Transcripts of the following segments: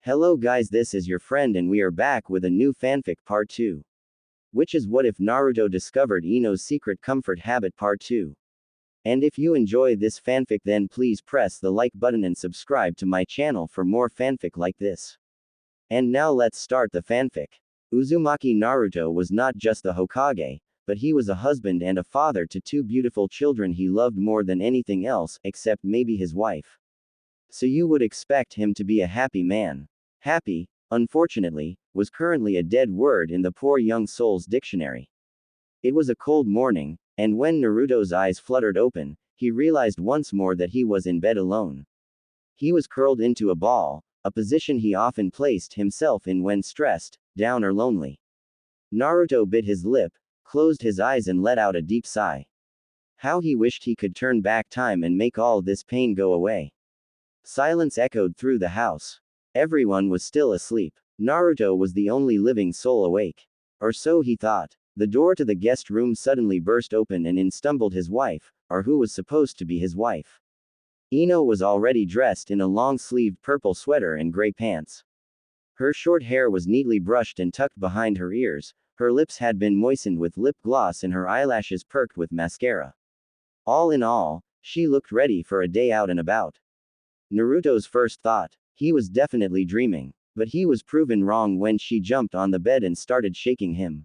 Hello guys, this is your friend and we are back with a new fanfic part 2. Which is what if Naruto discovered Ino's secret comfort habit part 2. And if you enjoy this fanfic then please press the like button and subscribe to my channel for more fanfic like this. And now let's start the fanfic. Uzumaki Naruto was not just the Hokage, but he was a husband and a father to two beautiful children he loved more than anything else, except maybe his wife. So you would expect him to be a happy man. Happy, unfortunately, was currently a dead word in the poor young soul's dictionary. It was a cold morning, and when Naruto's eyes fluttered open, he realized once more that he was in bed alone. He was curled into a ball, a position he often placed himself in when stressed, down or lonely. Naruto bit his lip, closed his eyes and let out a deep sigh. How he wished he could turn back time and make all this pain go away. Silence echoed through the house. Everyone was still asleep. Naruto was the only living soul awake. Or so he thought. The door to the guest room suddenly burst open and in stumbled his wife, or who was supposed to be his wife. Ino was already dressed in a long-sleeved purple sweater and gray pants. Her short hair was neatly brushed and tucked behind her ears, her lips had been moistened with lip gloss and her eyelashes perked with mascara. All in all, she looked ready for a day out and about. Naruto's first thought. He was definitely dreaming. But he was proven wrong when she jumped on the bed and started shaking him.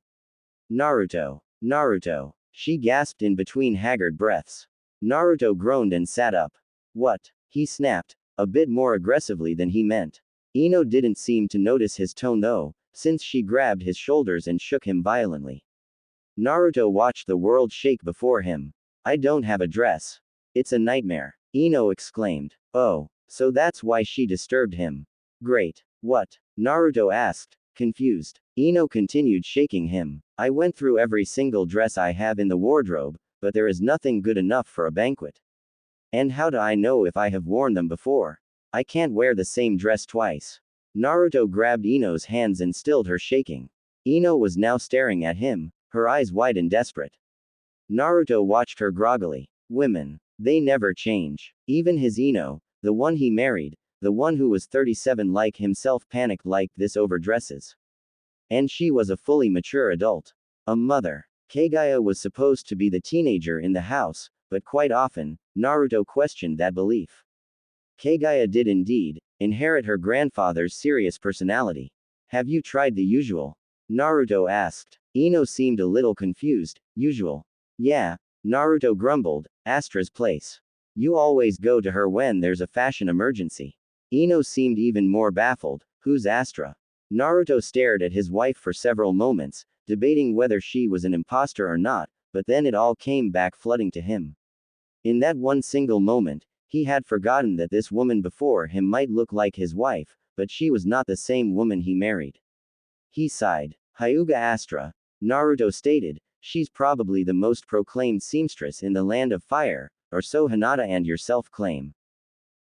Naruto. Naruto. She gasped in between haggard breaths. Naruto groaned and sat up. What? He snapped, a bit more aggressively than he meant. Ino didn't seem to notice his tone though, since she grabbed his shoulders and shook him violently. Naruto watched the world shake before him. I don't have a dress. It's a nightmare. Ino exclaimed. Oh, so that's why she disturbed him. Great. What? Naruto asked, confused. Ino continued shaking him. I went through every single dress I have in the wardrobe, but there is nothing good enough for a banquet. And how do I know if I have worn them before? I can't wear the same dress twice. Naruto grabbed Ino's hands and stilled her shaking. Ino was now staring at him, her eyes wide and desperate. Naruto watched her groggily. Women. They never change. Even his Ino, the one he married, the one who was 37 like himself panicked like this over dresses. And she was a fully mature adult. A mother. Kagaya was supposed to be the teenager in the house, but quite often, Naruto questioned that belief. Kagaya did indeed inherit her grandfather's serious personality. Have you tried the usual? Naruto asked. Ino seemed a little confused. Usual. Yeah. Naruto grumbled. Astra's place. You always go to her when there's a fashion emergency. Ino seemed even more baffled. Who's Astra? Naruto stared at his wife for several moments, debating whether she was an imposter or not, but then it all came back flooding to him. In that one single moment, he had forgotten that this woman before him might look like his wife, but she was not the same woman he married. He sighed. Hyuga Astra. Naruto stated, she's probably the most proclaimed seamstress in the land of fire, or so Hinata and yourself claim.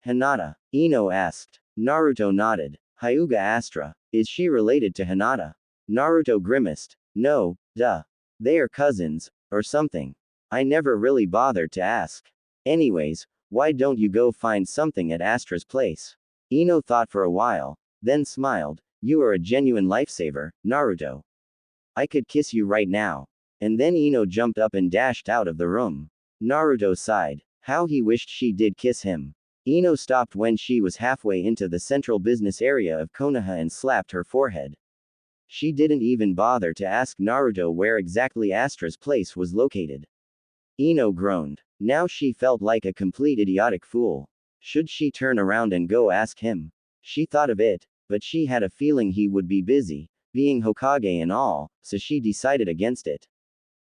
Hinata? Ino asked. Naruto nodded. Hyuga Astra. Is she related to Hinata? Naruto grimaced. No, duh. They are cousins, or something. I never really bothered to ask. Anyways, why don't you go find something at Astra's place? Ino thought for a while, then smiled. You are a genuine lifesaver, Naruto. I could kiss you right now. And then Ino jumped up and dashed out of the room. Naruto sighed. How he wished she did kiss him. Ino stopped when she was halfway into the central business area of Konoha and slapped her forehead. She didn't even bother to ask Naruto where exactly Astra's place was located. Ino groaned. Now she felt like a complete idiotic fool. Should she turn around and go ask him? She thought of it, but she had a feeling he would be busy, being Hokage and all, so she decided against it.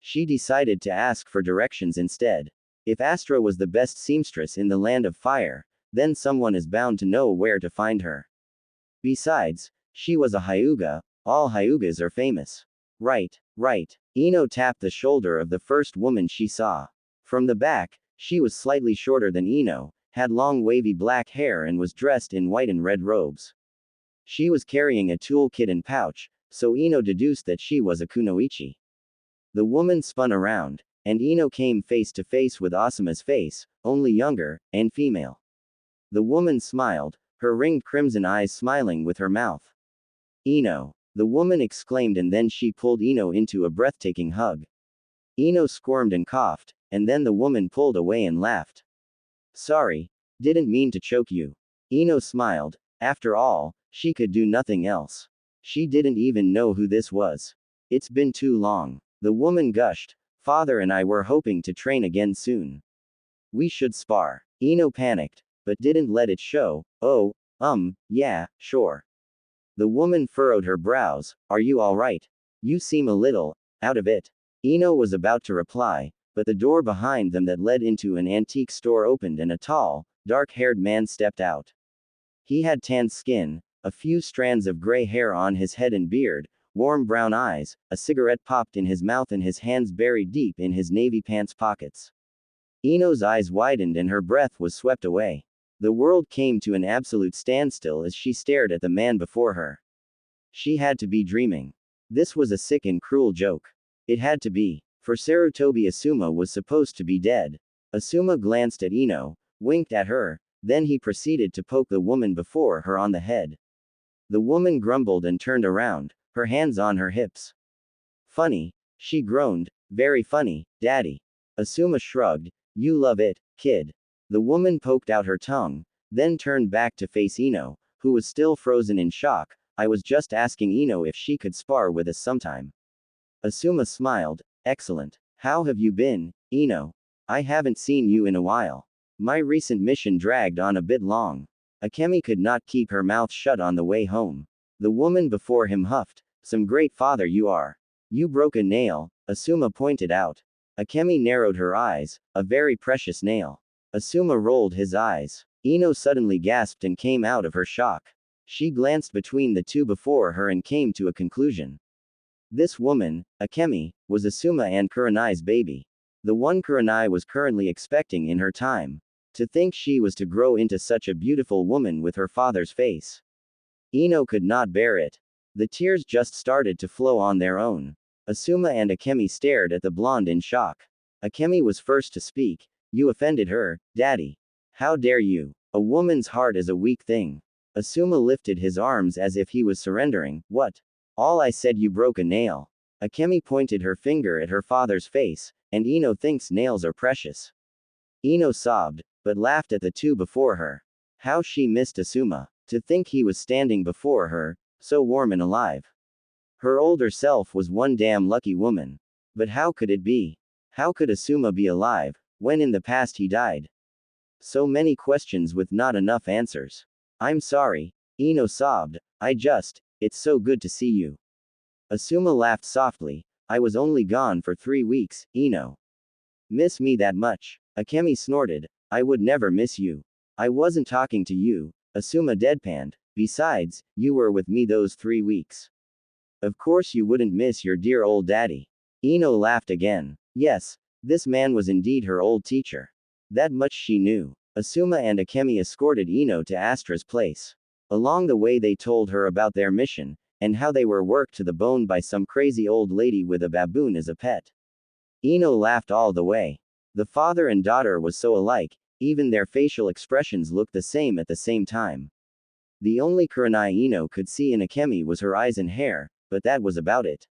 She decided to ask for directions instead. If Astra was the best seamstress in the land of fire, then someone is bound to know where to find her. Besides, she was a Hyuga. All Hyugas are famous. Right, right. Ino tapped the shoulder of the first woman she saw. From the back, she was slightly shorter than Ino, had long wavy black hair and was dressed in white and red robes. She was carrying a toolkit and pouch, so Ino deduced that she was a kunoichi. The woman spun around, and Ino came face to face with Asuma's face, only younger, and female. The woman smiled, her ringed crimson eyes smiling with her mouth. Ino! The woman exclaimed, and then she pulled Ino into a breathtaking hug. Ino squirmed and coughed, and then the woman pulled away and laughed. Sorry, didn't mean to choke you. Ino smiled. After all, she could do nothing else. She didn't even know who this was. It's been too long. The woman gushed. Father and I were hoping to train again soon. We should spar. Ino panicked, but didn't let it show. Oh, yeah, sure. The woman furrowed her brows. Are you alright? You seem a little out of it. Ino was about to reply, but the door behind them that led into an antique store opened and a tall, dark-haired man stepped out. He had tanned skin, a few strands of gray hair on his head and beard, warm brown eyes, a cigarette popped in his mouth and his hands buried deep in his navy pants pockets. Ino's eyes widened and her breath was swept away. The world came to an absolute standstill as she stared at the man before her. She had to be dreaming. This was a sick and cruel joke. It had to be. For Sarutobi Asuma was supposed to be dead. Asuma glanced at Ino, winked at her, then he proceeded to poke the woman before her on the head. The woman grumbled and turned around, her hands on her hips. Funny, she groaned, very funny, Daddy. Asuma shrugged, you love it, kid. The woman poked out her tongue, then turned back to face Ino, who was still frozen in shock. I was just asking Ino if she could spar with us sometime. Asuma smiled, excellent. How have you been, Ino? I haven't seen you in a while. My recent mission dragged on a bit long. Akemi could not keep her mouth shut on the way home. The woman before him huffed, some great father you are. You broke a nail, Asuma pointed out. Akemi narrowed her eyes, a very precious nail. Asuma rolled his eyes. Ino suddenly gasped and came out of her shock. She glanced between the two before her and came to a conclusion. This woman, Akemi, was Asuma and Kurenai's baby. The one Kurenai was currently expecting in her time. To think she was to grow into such a beautiful woman with her father's face. Ino could not bear it. The tears just started to flow on their own. Asuma and Akemi stared at the blonde in shock. Akemi was first to speak. You offended her, Daddy. How dare you? A woman's heart is a weak thing. Asuma lifted his arms as if he was surrendering. What? All I said you broke a nail. Akemi pointed her finger at her father's face, and Ino thinks nails are precious. Ino sobbed, but laughed at the two before her. How she missed Asuma. To think he was standing before her, so warm and alive. Her older self was one damn lucky woman. But how could it be? How could Asuma be alive, when in the past he died? So many questions with not enough answers. I'm sorry, Ino sobbed, it's so good to see you. Asuma laughed softly, I was only gone for 3 weeks, Ino. Miss me that much? Akemi snorted, I would never miss you. I wasn't talking to you, Asuma deadpanned, besides, you were with me those 3 weeks. Of course you wouldn't miss your dear old daddy. Ino laughed again. Yes, this man was indeed her old teacher. That much she knew. Asuma and Akemi escorted Ino to Astra's place. Along the way they told her about their mission, and how they were worked to the bone by some crazy old lady with a baboon as a pet. Ino laughed all the way. The father and daughter was so alike, even their facial expressions looked the same at the same time. The only Kurenai Ino could see in Akemi was her eyes and hair, but that was about it.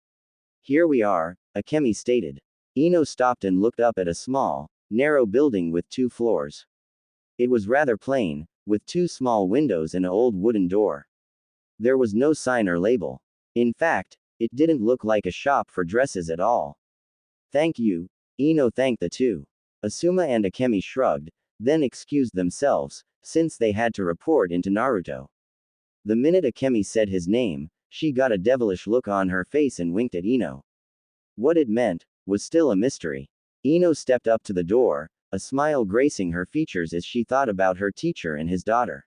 Here we are, Akemi stated. Ino stopped and looked up at a small, narrow building with 2 floors. It was rather plain, with 2 small windows and an old wooden door. There was no sign or label. In fact, it didn't look like a shop for dresses at all. Thank you, Ino thanked the two. Asuma and Akemi shrugged, then excused themselves, since they had to report into Naruto. The minute Akemi said his name, she got a devilish look on her face and winked at Ino. What it meant was still a mystery. Ino stepped up to the door, a smile gracing her features as she thought about her teacher and his daughter.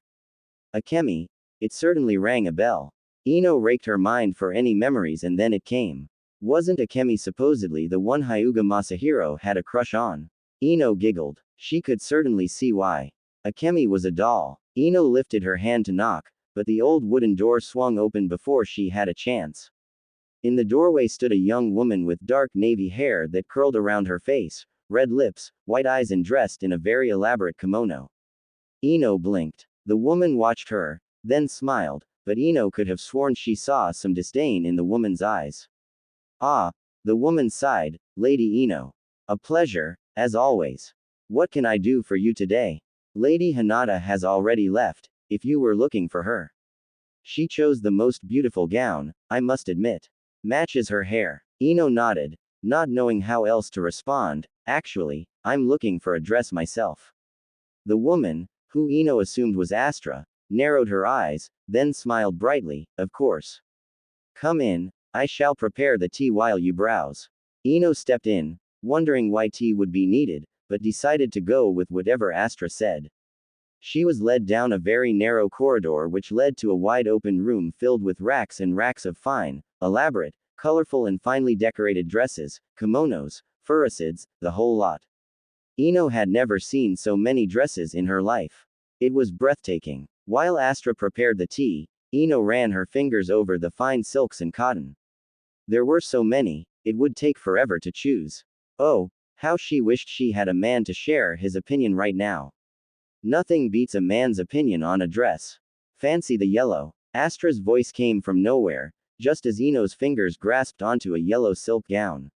Akemi, it certainly rang a bell. Ino raked her mind for any memories and then it came. Wasn't Akemi supposedly the one Hyuga Masahiro had a crush on? Ino giggled. She could certainly see why. Akemi was a doll. Ino lifted her hand to knock, but the old wooden door swung open before she had a chance. In the doorway stood a young woman with dark navy hair that curled around her face, red lips, white eyes and dressed in a very elaborate kimono. Ino blinked. The woman watched her, then smiled, but Ino could have sworn she saw some disdain in the woman's eyes. Ah, the woman sighed, Lady Ino. A pleasure, as always. What can I do for you today? Lady Hinata has already left, if you were looking for her. She chose the most beautiful gown, I must admit. Matches her hair. Ino nodded, not knowing how else to respond. Actually, I'm looking for a dress myself. The woman, who Ino assumed was Astra, narrowed her eyes, then smiled brightly, of course. Come in, I shall prepare the tea while you browse. Ino stepped in, wondering why tea would be needed, but decided to go with whatever Astra said. She was led down a very narrow corridor which led to a wide open room filled with racks and racks of fine, elaborate, colorful and finely decorated dresses, kimonos, furisids, the whole lot. Ino had never seen so many dresses in her life. It was breathtaking. While Astra prepared the tea, Ino ran her fingers over the fine silks and cotton. There were so many, it would take forever to choose. Oh, how she wished she had a man to share his opinion right now. Nothing beats a man's opinion on a dress. Fancy the yellow. Astra's voice came from nowhere, just as Ino's fingers grasped onto a yellow silk gown.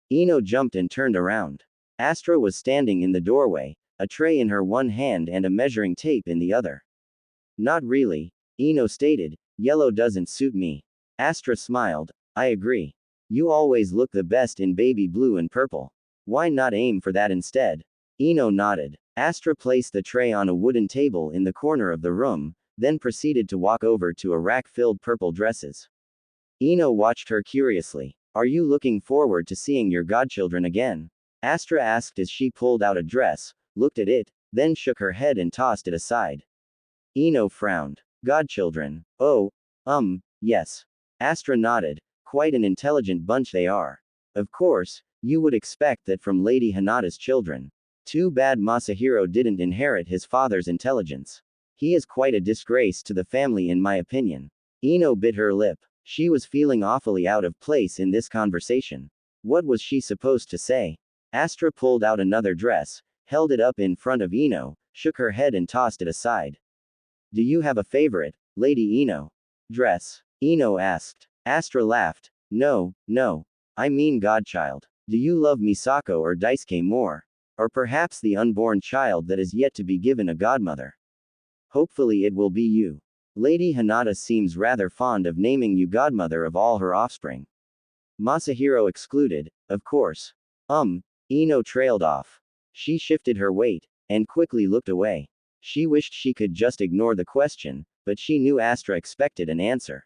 Ino jumped and turned around. Astra was standing in the doorway, a tray in her one hand and a measuring tape in the other. Not really, Ino stated, yellow doesn't suit me. Astra smiled, I agree. You always look the best in baby blue and purple. Why not aim for that instead? Ino nodded. Astra placed the tray on a wooden table in the corner of the room, then proceeded to walk over to a rack filled purple dresses. Ino watched her curiously. Are you looking forward to seeing your godchildren again? Astra asked as she pulled out a dress, looked at it, then shook her head and tossed it aside. Ino frowned. Godchildren. Oh, yes. Astra nodded. Quite an intelligent bunch they are. Of course, you would expect that from Lady Hinata's children. Too bad Masahiro didn't inherit his father's intelligence. He is quite a disgrace to the family in my opinion. Ino bit her lip. She was feeling awfully out of place in this conversation. What was she supposed to say? Astra pulled out another dress, held it up in front of Ino, shook her head and tossed it aside. Do you have a favorite, Lady Ino? Dress? Ino asked. Astra laughed. No, I mean godchild. Do you love Misako or Daisuke more? Or perhaps the unborn child that is yet to be given a godmother? Hopefully it will be you. Lady Hinata seems rather fond of naming you godmother of all her offspring. Masahiro excluded, of course. Ino trailed off. She shifted her weight, and quickly looked away. She wished she could just ignore the question, but she knew Astra expected an answer.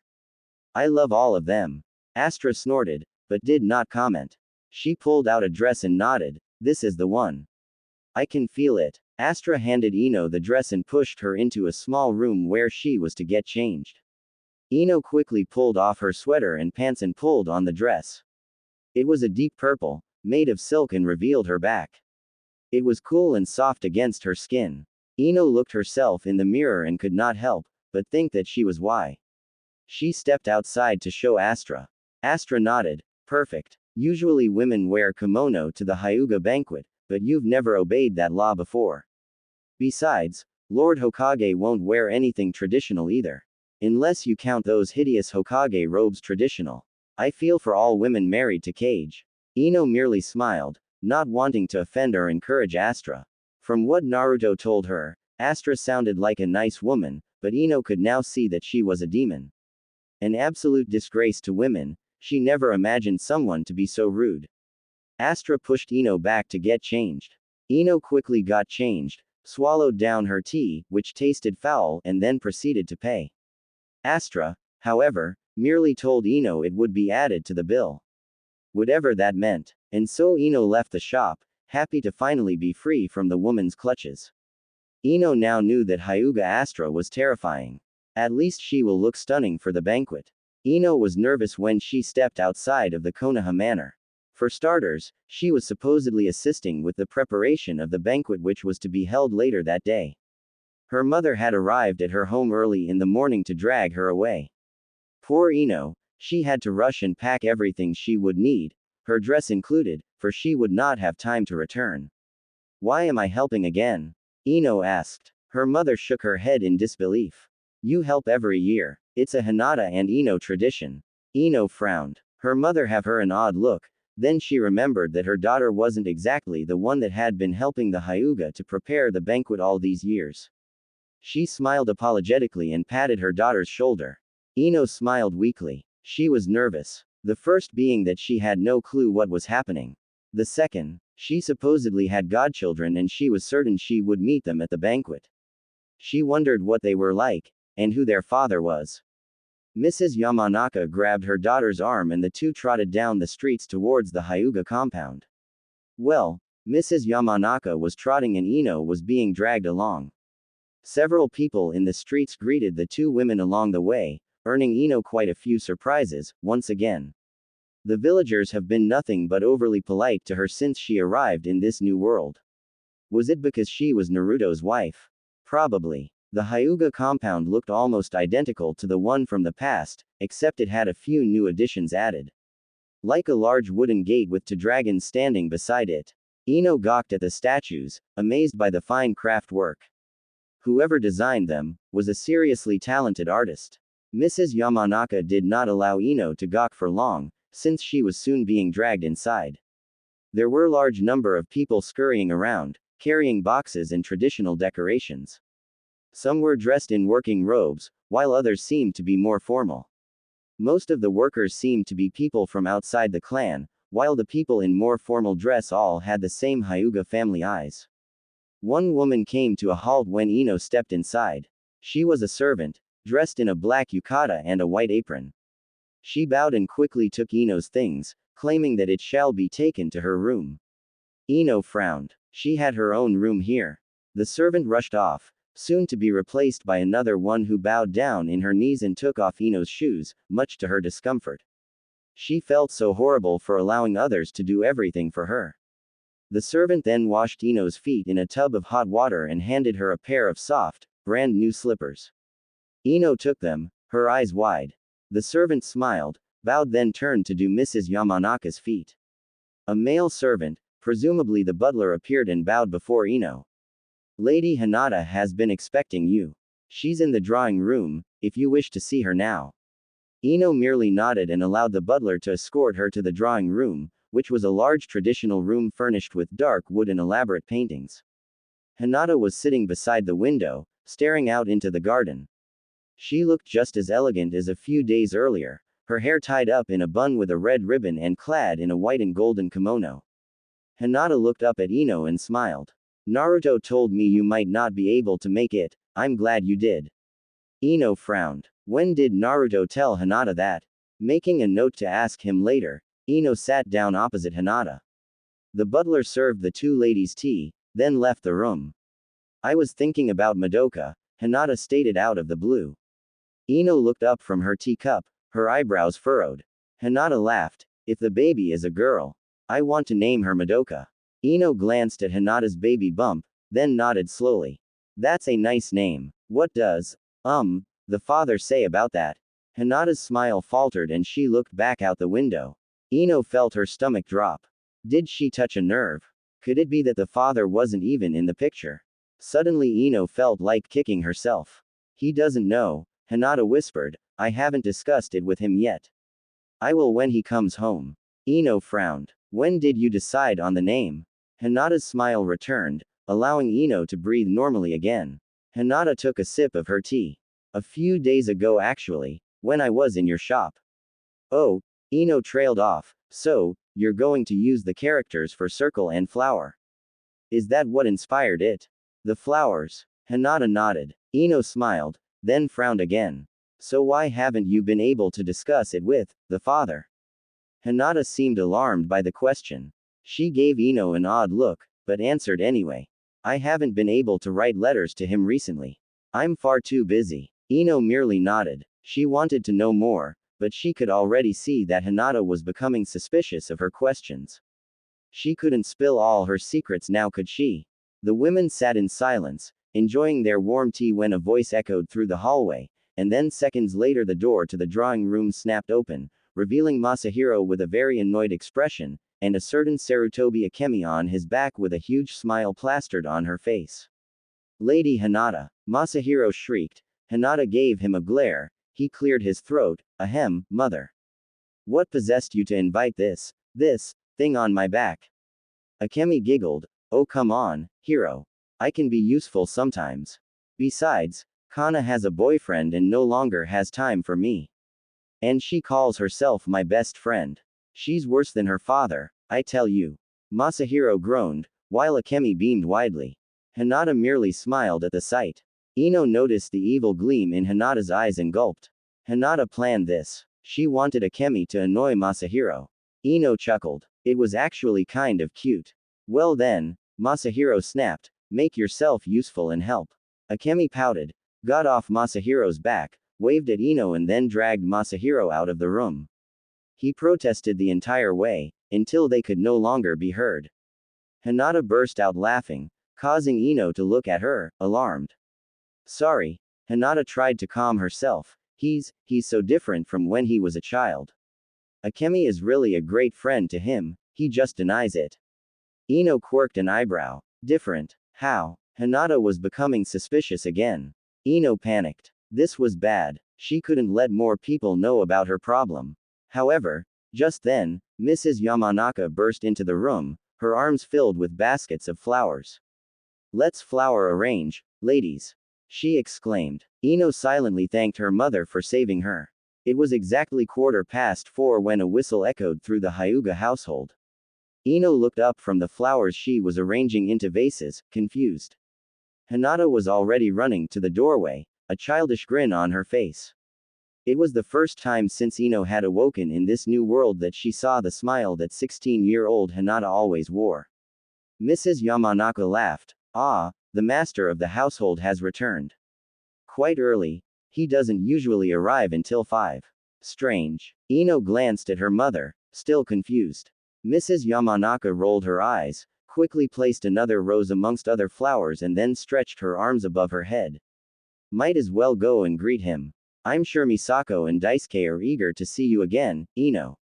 I love all of them. Astra snorted, but did not comment. She pulled out a dress and nodded, this is the one. I can feel it. Astra handed Ino the dress and pushed her into a small room where she was to get changed. Ino quickly pulled off her sweater and pants and pulled on the dress. It was a deep purple, made of silk and revealed her back. It was cool and soft against her skin. Ino looked herself in the mirror and could not help but think that she was why. She stepped outside to show Astra. Astra nodded. Perfect. Usually women wear kimono to the Hyuga banquet, but you've never obeyed that law before. Besides, Lord Hokage won't wear anything traditional either. Unless you count those hideous Hokage robes traditional. I feel for all women married to Kage. Ino merely smiled, not wanting to offend or encourage Astra. From what Naruto told her, Astra sounded like a nice woman, but Ino could now see that she was a demon. An absolute disgrace to women, she never imagined someone to be so rude. Astra pushed Ino back to get changed. Ino quickly got changed, swallowed down her tea, which tasted foul, and then proceeded to pay. Astra, however, merely told Ino it would be added to the bill. Whatever that meant. And so Ino left the shop, happy to finally be free from the woman's clutches. Ino now knew that Hyuga Astra was terrifying. At least she will look stunning for the banquet. Ino was nervous when she stepped outside of the Konoha manor. For starters, she was supposedly assisting with the preparation of the banquet which was to be held later that day. Her mother had arrived at her home early in the morning to drag her away. Poor Ino, she had to rush and pack everything she would need, her dress included, for she would not have time to return. Why am I helping again? Ino asked. Her mother shook her head in disbelief. You help every year. It's a Hinata and Ino tradition. Ino frowned. Her mother gave her an odd look, then she remembered that her daughter wasn't exactly the one that had been helping the Hyuga to prepare the banquet all these years. She smiled apologetically and patted her daughter's shoulder. Ino smiled weakly. She was nervous. The first being that she had no clue what was happening. The second, she supposedly had godchildren and she was certain she would meet them at the banquet. She wondered what they were like, and who their father was. Mrs. Yamanaka grabbed her daughter's arm and the two trotted down the streets towards the Hyuga compound. Well, Mrs. Yamanaka was trotting and Ino was being dragged along. Several people in the streets greeted the two women along the way, earning Ino quite a few surprises, once again. The villagers have been nothing but overly polite to her since she arrived in this new world. Was it because she was Naruto's wife? Probably. The Hyuga compound looked almost identical to the one from the past, except it had a few new additions added. Like a large wooden gate with two dragons standing beside it. Ino gawked at the statues, amazed by the fine craft work. Whoever designed them was a seriously talented artist. Mrs. Yamanaka did not allow Ino to gawk for long, since she was soon being dragged inside. There were a large number of people scurrying around, carrying boxes and traditional decorations. Some were dressed in working robes, while others seemed to be more formal. Most of the workers seemed to be people from outside the clan, while the people in more formal dress all had the same Hyuga family eyes. One woman came to a halt when Ino stepped inside. She was a servant, dressed in a black yukata and a white apron. She bowed and quickly took Ino's things, claiming that it shall be taken to her room. Ino frowned. She had her own room here. The servant rushed off, soon to be replaced by another one who bowed down in her knees and took off Ino's shoes, much to her discomfort. She felt so horrible for allowing others to do everything for her. The servant then washed Ino's feet in a tub of hot water and handed her a pair of soft, brand new slippers. Ino took them, her eyes wide. The servant smiled, bowed, then turned to do Mrs. Yamanaka's feet. A male servant, presumably the butler, appeared and bowed before Ino. Lady Hinata has been expecting you. She's in the drawing room, if you wish to see her now. Ino merely nodded and allowed the butler to escort her to the drawing room, which was a large traditional room furnished with dark wood and elaborate paintings. Hinata was sitting beside the window, staring out into the garden. She looked just as elegant as a few days earlier, her hair tied up in a bun with a red ribbon and clad in a white and golden kimono. Hinata looked up at Ino and smiled. Naruto told me you might not be able to make it, I'm glad you did. Ino frowned. When did Naruto tell Hinata that? Making a note to ask him later, Ino sat down opposite Hinata. The butler served the two ladies tea, then left the room. I was thinking about Madoka, Hinata stated out of the blue. Ino looked up from her teacup, her eyebrows furrowed. Hinata laughed. If the baby is a girl, I want to name her Madoka. Ino glanced at Hinata's baby bump, then nodded slowly. That's a nice name. What does, the father say about that? Hinata's smile faltered and she looked back out the window. Ino felt her stomach drop. Did she touch a nerve? Could it be that the father wasn't even in the picture? Suddenly Ino felt like kicking herself. He doesn't know, Hinata whispered, I haven't discussed it with him yet. I will when he comes home. Ino frowned. When did you decide on the name? Hinata's smile returned, allowing Ino to breathe normally again. Hinata took a sip of her tea. A few days ago actually, when I was in your shop. Oh, Ino trailed off, so, you're going to use the characters for circle and flower. Is that what inspired it? The flowers. Hinata nodded. Ino smiled, then frowned again. So why haven't you been able to discuss it with the father? Hinata seemed alarmed by the question. She gave Ino an odd look, but answered anyway. I haven't been able to write letters to him recently. I'm far too busy. Ino merely nodded. She wanted to know more, but she could already see that Hinata was becoming suspicious of her questions. She couldn't spill all her secrets now, could she? The women sat in silence, enjoying their warm tea when a voice echoed through the hallway, and then seconds later the door to the drawing room snapped open, revealing Masahiro with a very annoyed expression, and a certain Sarutobi Akemi on his back with a huge smile plastered on her face. Lady Hinata. Masahiro shrieked. Hinata gave him a glare. He cleared his throat. Ahem, mother. What possessed you to invite this thing on my back? Akemi giggled. Oh come on, hero. I can be useful sometimes. Besides, Kana has a boyfriend and no longer has time for me. And she calls herself my best friend. She's worse than her father, I tell you. Masahiro groaned, while Akemi beamed widely. Hinata merely smiled at the sight. Ino noticed the evil gleam in Hinata's eyes and gulped. Hinata planned this. She wanted Akemi to annoy Masahiro. Ino chuckled. It was actually kind of cute. Well then, Masahiro snapped, make yourself useful and help. Akemi pouted, got off Masahiro's back, waved at Ino and then dragged Masahiro out of the room. He protested the entire way, until they could no longer be heard. Hinata burst out laughing, causing Ino to look at her, alarmed. Sorry. Hinata tried to calm herself. He's so different from when he was a child. Akemi is really a great friend to him, he just denies it. Ino quirked an eyebrow. Different? How? Hinata was becoming suspicious again. Ino panicked. This was bad. She couldn't let more people know about her problem. However, just then, Mrs. Yamanaka burst into the room, her arms filled with baskets of flowers. Let's flower arrange, ladies. She exclaimed. Ino silently thanked her mother for saving her. It was exactly 4:15 when a whistle echoed through the Hyuga household. Ino looked up from the flowers she was arranging into vases, confused. Hinata was already running to the doorway, a childish grin on her face. It was the first time since Ino had awoken in this new world that she saw the smile that 16-year-old Hinata always wore. Mrs. Yamanaka laughed. Ah, the master of the household has returned. Quite early. He doesn't usually arrive until 5. Strange. Ino glanced at her mother, still confused. Mrs. Yamanaka rolled her eyes, quickly placed another rose amongst other flowers and then stretched her arms above her head. Might as well go and greet him. I'm sure Misako and Daisuke are eager to see you again, Ino.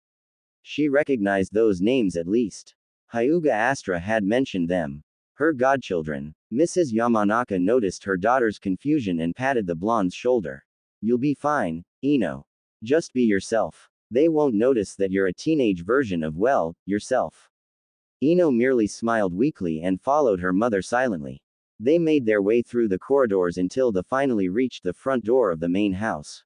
She recognized those names at least. Hyuga Astra had mentioned them. Her godchildren. Mrs. Yamanaka noticed her daughter's confusion and patted the blonde's shoulder. You'll be fine, Ino. Just be yourself. They won't notice that you're a teenage version of, well, yourself. Ino merely smiled weakly and followed her mother silently. They made their way through the corridors until they finally reached the front door of the main house.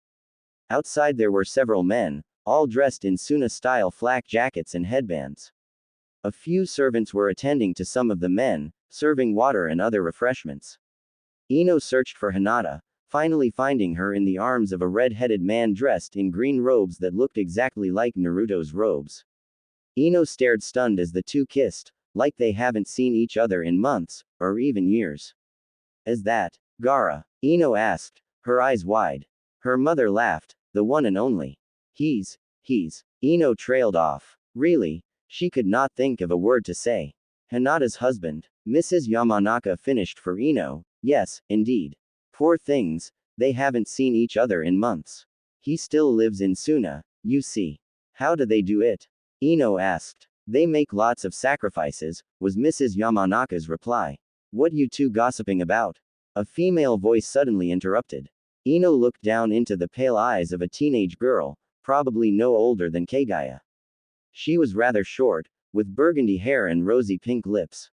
Outside there were several men, all dressed in Suna-style flak jackets and headbands. A few servants were attending to some of the men, serving water and other refreshments. Ino searched for Hinata, finally finding her in the arms of a red-headed man dressed in green robes that looked exactly like Naruto's robes. Ino stared stunned as the two kissed, like they haven't seen each other in months, or even years. Is that Gaara? Ino asked, her eyes wide. Her mother laughed, the one and only. He's. Ino trailed off. Really? She could not think of a word to say. Hinata's husband. Mrs. Yamanaka finished for Ino. Yes, indeed. Poor things, they haven't seen each other in months. He still lives in Suna, you see. How do they do it? Ino asked. They make lots of sacrifices, was Mrs. Yamanaka's reply. What you two gossiping about? A female voice suddenly interrupted. Ino looked down into the pale eyes of a teenage girl, probably no older than Kagaya. She was rather short, with burgundy hair and rosy pink lips.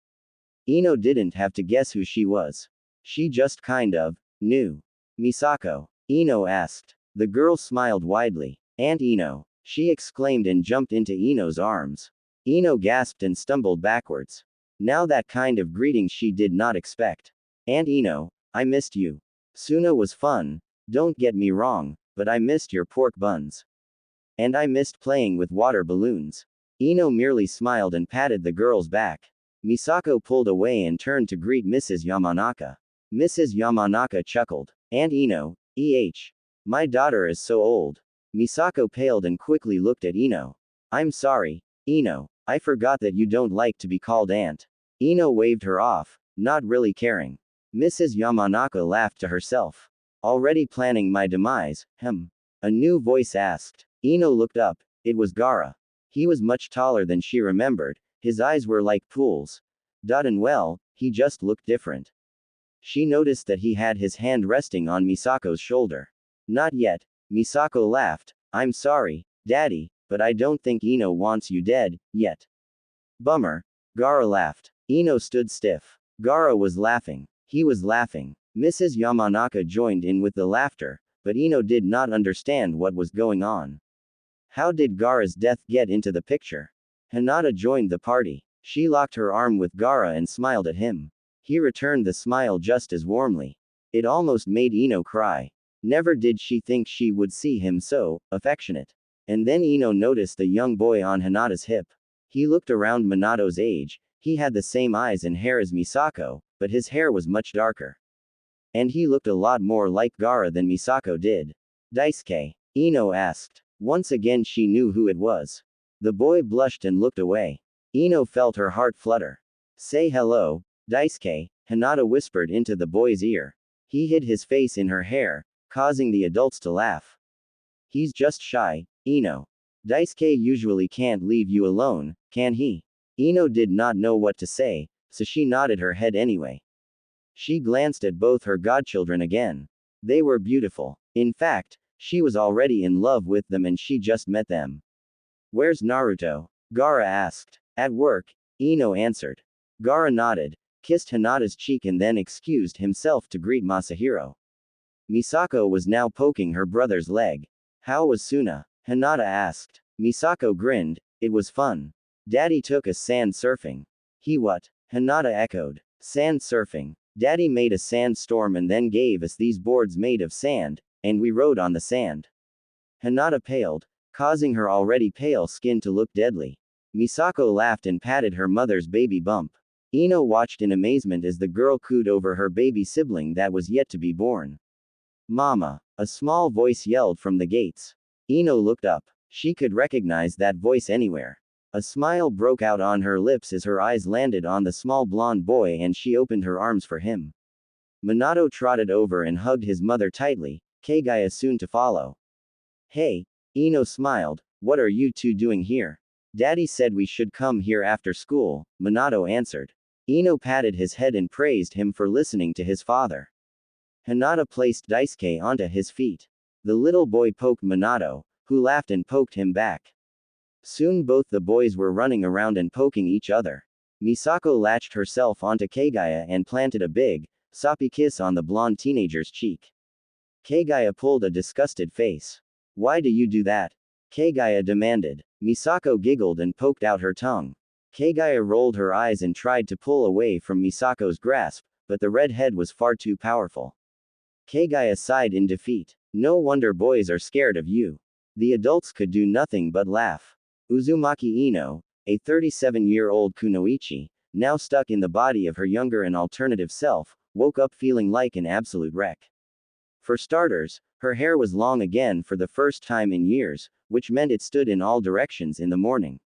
Ino didn't have to guess who she was. She just kind of knew. Misako? Ino asked. The girl smiled widely. Aunt Ino, she exclaimed and jumped into Ino's arms. Ino gasped and stumbled backwards. Now that kind of greeting she did not expect. Aunt Ino, I missed you. Suna was fun, don't get me wrong, but I missed your pork buns. And I missed playing with water balloons. Ino merely smiled and patted the girl's back. Misako pulled away and turned to greet Mrs. Yamanaka. Mrs. Yamanaka chuckled. Aunt Ino, my daughter is so old. Misako paled and quickly looked at Ino. I'm sorry, Ino. I forgot that you don't like to be called aunt. Ino waved her off, not really caring. Mrs. Yamanaka laughed to herself. Already planning my demise, A new voice asked. Ino looked up. It was Gaara. He was much taller than she remembered, his eyes were like pools. And well, he just looked different. She noticed that he had his hand resting on Misako's shoulder. Not yet. Misako laughed. I'm sorry, Daddy, but I don't think Ino wants you dead, yet. Bummer. Gaara laughed. Ino stood stiff. Gaara was laughing. He was laughing. Mrs. Yamanaka joined in with the laughter, but Ino did not understand what was going on. How did Gaara's death get into the picture? Hinata joined the party. She locked her arm with Gaara and smiled at him. He returned the smile just as warmly. It almost made Ino cry. Never did she think she would see him so affectionate. And then Ino noticed the young boy on Hinata's hip. He looked around Minato's age. He had the same eyes and hair as Misako, but his hair was much darker. And he looked a lot more like Gaara than Misako did. Daisuke? Ino asked. Once again she knew who it was. The boy blushed and looked away. Ino felt her heart flutter. Say hello, Daisuke, Hinata whispered into the boy's ear. He hid his face in her hair, causing the adults to laugh. He's just shy, Ino. Daisuke usually can't leave you alone, can he? Ino did not know what to say, so she nodded her head anyway. She glanced at both her godchildren again. They were beautiful. In fact, she was already in love with them and she just met them. Where's Naruto? Gaara asked. At work, Ino answered. Gaara nodded, kissed Hinata's cheek and then excused himself to greet Masahiro. Misako was now poking her brother's leg. How was Suna? Hinata asked. Misako grinned. It was fun. Daddy took us sand surfing. He what? Hinata echoed. Sand surfing. Daddy made a sandstorm and then gave us these boards made of sand, and we rode on the sand. Hinata paled, causing her already pale skin to look deadly. Misako laughed and patted her mother's baby bump. Ino watched in amazement as the girl cooed over her baby sibling that was yet to be born. Mama! A small voice yelled from the gates. Ino looked up. She could recognize that voice anywhere. A smile broke out on her lips as her eyes landed on the small blonde boy and she opened her arms for him. Minato trotted over and hugged his mother tightly, Kagaya soon to follow. Hey! Ino smiled. What are you two doing here? Daddy said we should come here after school, Minato answered. Ino patted his head and praised him for listening to his father. Hinata placed Daisuke onto his feet. The little boy poked Minato, who laughed and poked him back. Soon both the boys were running around and poking each other. Misako latched herself onto Kagaya and planted a big, soppy kiss on the blonde teenager's cheek. Kagaya pulled a disgusted face. Why do you do that? Kagaya demanded. Misako giggled and poked out her tongue. Kagaya rolled her eyes and tried to pull away from Misako's grasp, but the red head was far too powerful. Kagaya sighed in defeat. No wonder boys are scared of you. The adults could do nothing but laugh. Uzumaki Ino, a 37-year-old kunoichi, now stuck in the body of her younger and alternative self, woke up feeling like an absolute wreck. For starters, her hair was long again for the first time in years, which meant it stood in all directions in the morning.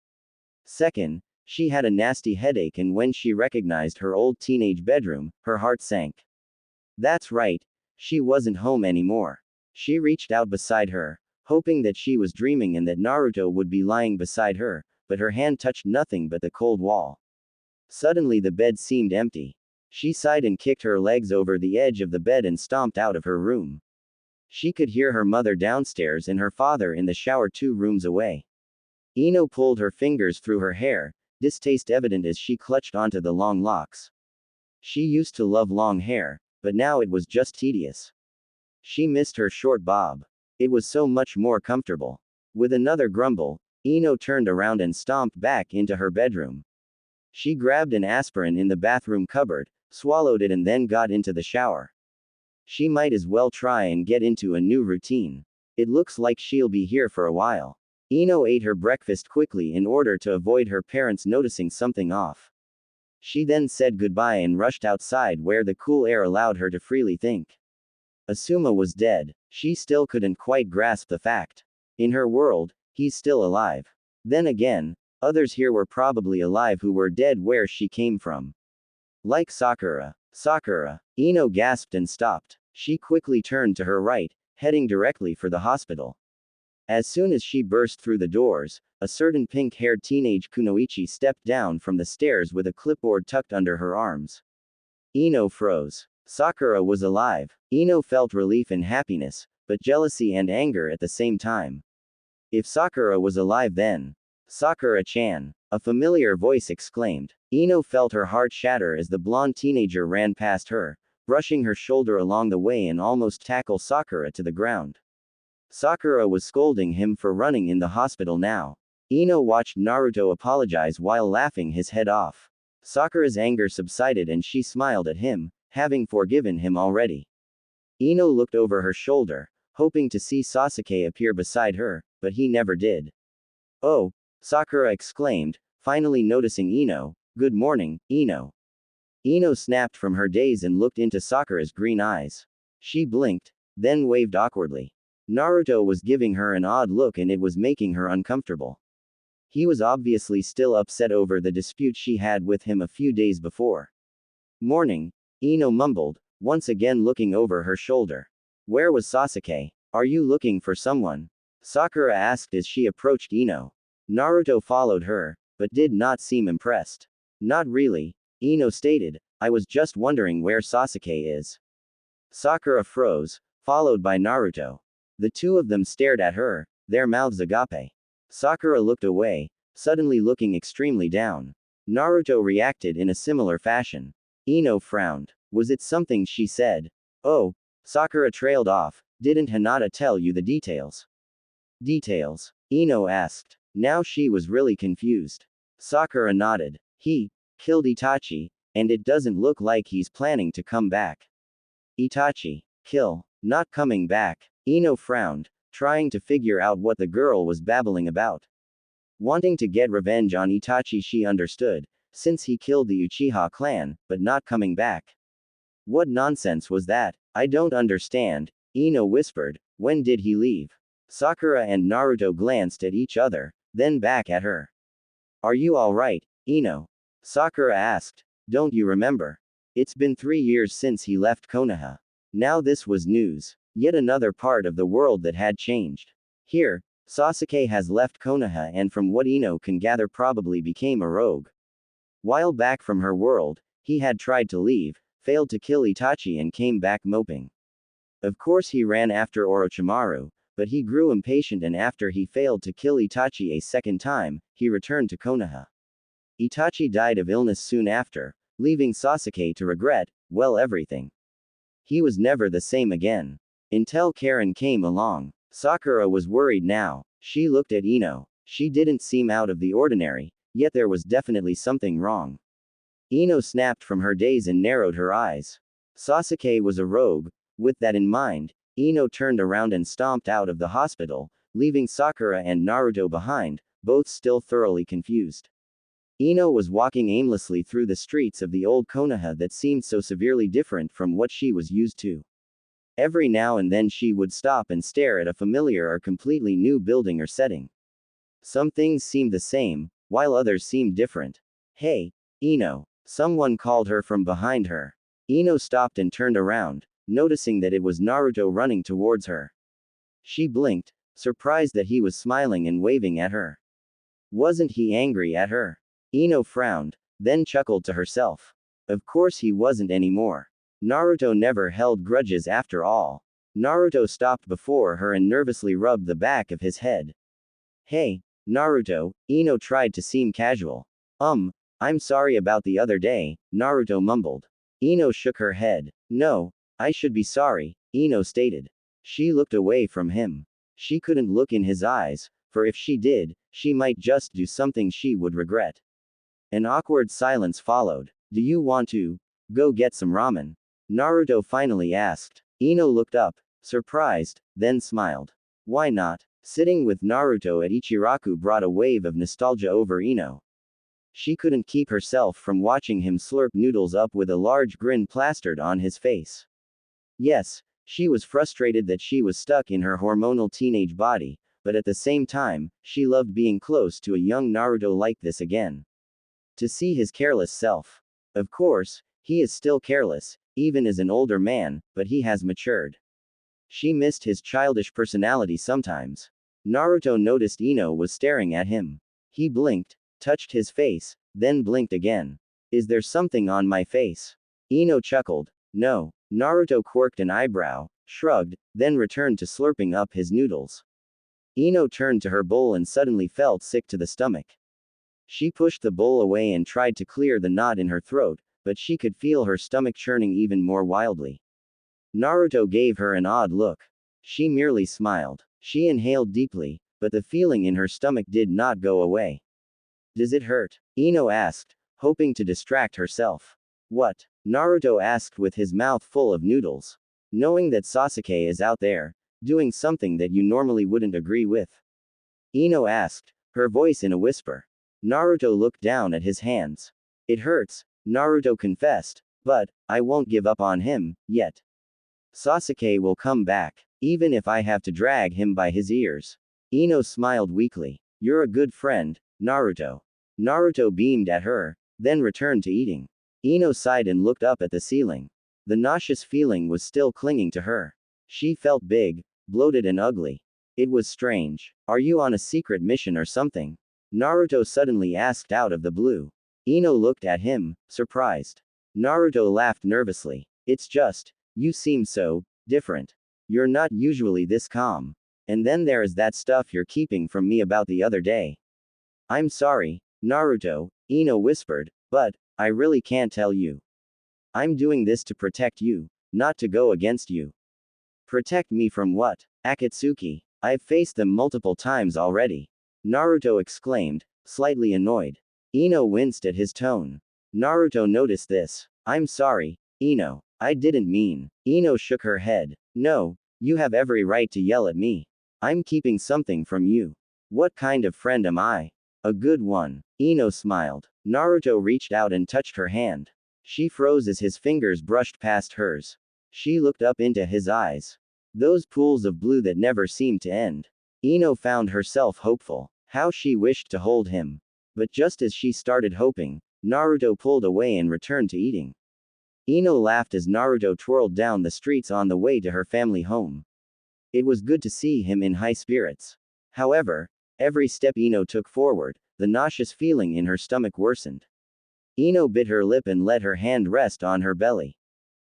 Second, she had a nasty headache and when she recognized her old teenage bedroom, her heart sank. That's right, she wasn't home anymore. She reached out beside her, hoping that she was dreaming and that Naruto would be lying beside her, but her hand touched nothing but the cold wall. Suddenly the bed seemed empty. She sighed and kicked her legs over the edge of the bed and stomped out of her room. She could hear her mother downstairs and her father in the shower 2 rooms away. Ino pulled her fingers through her hair, distaste evident as she clutched onto the long locks. She used to love long hair, but now it was just tedious. She missed her short bob. It was so much more comfortable. With another grumble, Ino turned around and stomped back into her bedroom. She grabbed an aspirin in the bathroom cupboard, swallowed it and then got into the shower. She might as well try and get into a new routine. It looks like she'll be here for a while. Ino ate her breakfast quickly in order to avoid her parents noticing something off. She then said goodbye and rushed outside where the cool air allowed her to freely think. Asuma was dead. She still couldn't quite grasp the fact. In her world, he's still alive. Then again, others here were probably alive who were dead where she came from. Like Sakura. Sakura. Ino gasped and stopped. She quickly turned to her right, heading directly for the hospital. As soon as she burst through the doors, a certain pink-haired teenage kunoichi stepped down from the stairs with a clipboard tucked under her arms. Ino froze. Sakura was alive. Ino felt relief and happiness, but jealousy and anger at the same time. If Sakura was alive then. Sakura-chan. A familiar voice exclaimed. Ino felt her heart shatter as the blonde teenager ran past her, brushing her shoulder along the way and almost tackle Sakura to the ground. Sakura was scolding him for running in the hospital now. Ino watched Naruto apologize while laughing his head off. Sakura's anger subsided and she smiled at him, having forgiven him already. Ino looked over her shoulder, hoping to see Sasuke appear beside her, but he never did. Oh! Sakura exclaimed, finally noticing Ino. Good morning, Ino. Ino snapped from her daze and looked into Sakura's green eyes. She blinked, then waved awkwardly. Naruto was giving her an odd look and it was making her uncomfortable. He was obviously still upset over the dispute she had with him a few days before. Morning, Ino mumbled, once again looking over her shoulder. Where was Sasuke? Are you looking for someone? Sakura asked as she approached Ino. Naruto followed her, but did not seem impressed. Not really, Ino stated, I was just wondering where Sasuke is. Sakura froze, followed by Naruto. The two of them stared at her, their mouths agape. Sakura looked away, suddenly looking extremely down. Naruto reacted in a similar fashion. Ino frowned. Was it something she said? Oh, Sakura trailed off. Didn't Hinata tell you the details? Details? Ino asked. Now she was really confused. Sakura nodded. He killed Itachi, and it doesn't look like he's planning to come back. Itachi. Kill. Not coming back. Ino frowned, trying to figure out what the girl was babbling about. Wanting to get revenge on Itachi, she understood, since he killed the Uchiha clan, but not coming back. What nonsense was that? I don't understand, Ino whispered. When did he leave? Sakura and Naruto glanced at each other, then back at her. Are you alright, Ino? Sakura asked. Don't you remember? It's been 3 years since he left Konoha. Now this was news. Yet another part of the world that had changed. Here, Sasuke has left Konoha and from what Ino can gather probably became a rogue. While back from her world, he had tried to leave, failed to kill Itachi and came back moping. Of course he ran after Orochimaru, but he grew impatient and after he failed to kill Itachi a second time, he returned to Konoha. Itachi died of illness soon after, leaving Sasuke to regret, well, everything. He was never the same again. Until Karen came along. Sakura was worried now. She looked at Ino. She didn't seem out of the ordinary, yet there was definitely something wrong. Ino snapped from her daze and narrowed her eyes. Sasuke was a rogue. With that in mind, Ino turned around and stomped out of the hospital, leaving Sakura and Naruto behind, both still thoroughly confused. Ino was walking aimlessly through the streets of the old Konoha that seemed so severely different from what she was used to. Every now and then she would stop and stare at a familiar or completely new building or setting. Some things seemed the same, while others seemed different. Hey, Ino. Someone called her from behind her. Ino stopped and turned around, noticing that it was Naruto running towards her. She blinked, surprised that he was smiling and waving at her. Wasn't he angry at her? Ino frowned, then chuckled to herself. Of course he wasn't anymore. Naruto never held grudges after all. Naruto stopped before her and nervously rubbed the back of his head. Hey, Naruto, Ino tried to seem casual. I'm sorry about the other day, Naruto mumbled. Ino shook her head. No, I should be sorry, Ino stated. She looked away from him. She couldn't look in his eyes, for if she did, she might just do something she would regret. An awkward silence followed. Do you want to go get some ramen? Naruto finally asked. Ino looked up, surprised, then smiled. Why not? Sitting with Naruto at Ichiraku brought a wave of nostalgia over Ino. She couldn't keep herself from watching him slurp noodles up with a large grin plastered on his face. Yes, she was frustrated that she was stuck in her hormonal teenage body, but at the same time, she loved being close to a young Naruto like this again. To see his careless self. Of course, he is still careless, even as an older man, but he has matured. She missed his childish personality sometimes. Naruto noticed Ino was staring at him. He blinked, touched his face, then blinked again. Is there something on my face? Ino chuckled. No. Naruto quirked an eyebrow, shrugged, then returned to slurping up his noodles. Ino turned to her bowl and suddenly felt sick to the stomach. She pushed the bowl away and tried to clear the knot in her throat, but she could feel her stomach churning even more wildly. Naruto gave her an odd look. She merely smiled. She inhaled deeply, but the feeling in her stomach did not go away. Does it hurt? Ino asked, hoping to distract herself. What? Naruto asked with his mouth full of noodles. Knowing that Sasuke is out there, doing something that you normally wouldn't agree with. Ino asked, her voice in a whisper. Naruto looked down at his hands. It hurts, Naruto confessed, but I won't give up on him, yet. Sasuke will come back, even if I have to drag him by his ears. Ino smiled weakly. You're a good friend, Naruto. Naruto beamed at her, then returned to eating. Ino sighed and looked up at the ceiling. The nauseous feeling was still clinging to her. She felt big, bloated and ugly. It was strange. Are you on a secret mission or something? Naruto suddenly asked out of the blue. Ino looked at him, surprised. Naruto laughed nervously. It's just, you seem so different. You're not usually this calm. And then there is that stuff you're keeping from me about the other day. I'm sorry, Naruto, Ino whispered, but I really can't tell you. I'm doing this to protect you, not to go against you. Protect me from what? Akatsuki. I've faced them multiple times already. Naruto exclaimed, slightly annoyed. Ino winced at his tone. Naruto noticed this. I'm sorry, Ino. I didn't mean. Ino shook her head. No, you have every right to yell at me. I'm keeping something from you. What kind of friend am I? A good one. Ino smiled. Naruto reached out and touched her hand. She froze as his fingers brushed past hers. She looked up into his eyes. Those pools of blue that never seemed to end. Ino found herself hopeful. How she wished to hold him. But just as she started hoping, Naruto pulled away and returned to eating. Ino laughed as Naruto twirled down the streets on the way to her family home. It was good to see him in high spirits. However, every step Ino took forward, the nauseous feeling in her stomach worsened. Ino bit her lip and let her hand rest on her belly.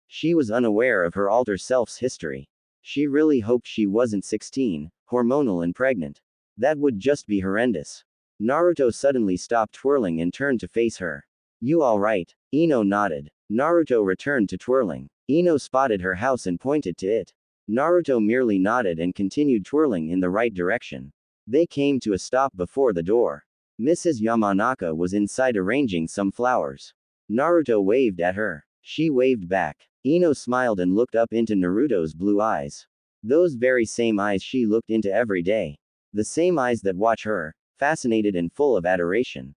She was unaware of her alter self's history. She really hoped she wasn't 16, hormonal and pregnant. That would just be horrendous. Naruto suddenly stopped twirling and turned to face her. You alright? Ino nodded. Naruto returned to twirling. Ino spotted her house and pointed to it. Naruto merely nodded and continued twirling in the right direction. They came to a stop before the door. Mrs. Yamanaka was inside arranging some flowers. Naruto waved at her. She waved back. Ino smiled and looked up into Naruto's blue eyes. Those very same eyes she looked into every day. The same eyes that watch her, fascinated and full of adoration.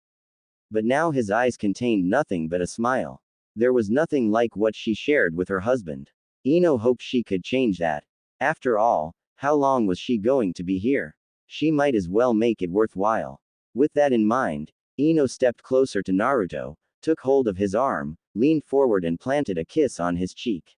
But now his eyes contained nothing but a smile. There was nothing like what she shared with her husband. Ino hoped she could change that. After all, how long was she going to be here? She might as well make it worthwhile. With that in mind, Ino stepped closer to Naruto, took hold of his arm, leaned forward and planted a kiss on his cheek.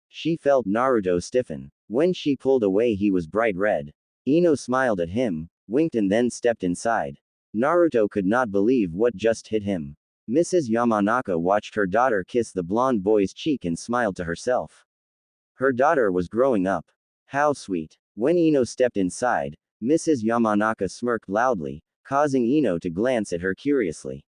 She felt Naruto stiffen. When she pulled away he was bright red. Ino smiled at him, winked and then stepped inside. Naruto could not believe what just hit him. Mrs. Yamanaka watched her daughter kiss the blonde boy's cheek and smiled to herself. Her daughter was growing up. How sweet. When Ino stepped inside, Mrs. Yamanaka smirked loudly, causing Ino to glance at her curiously.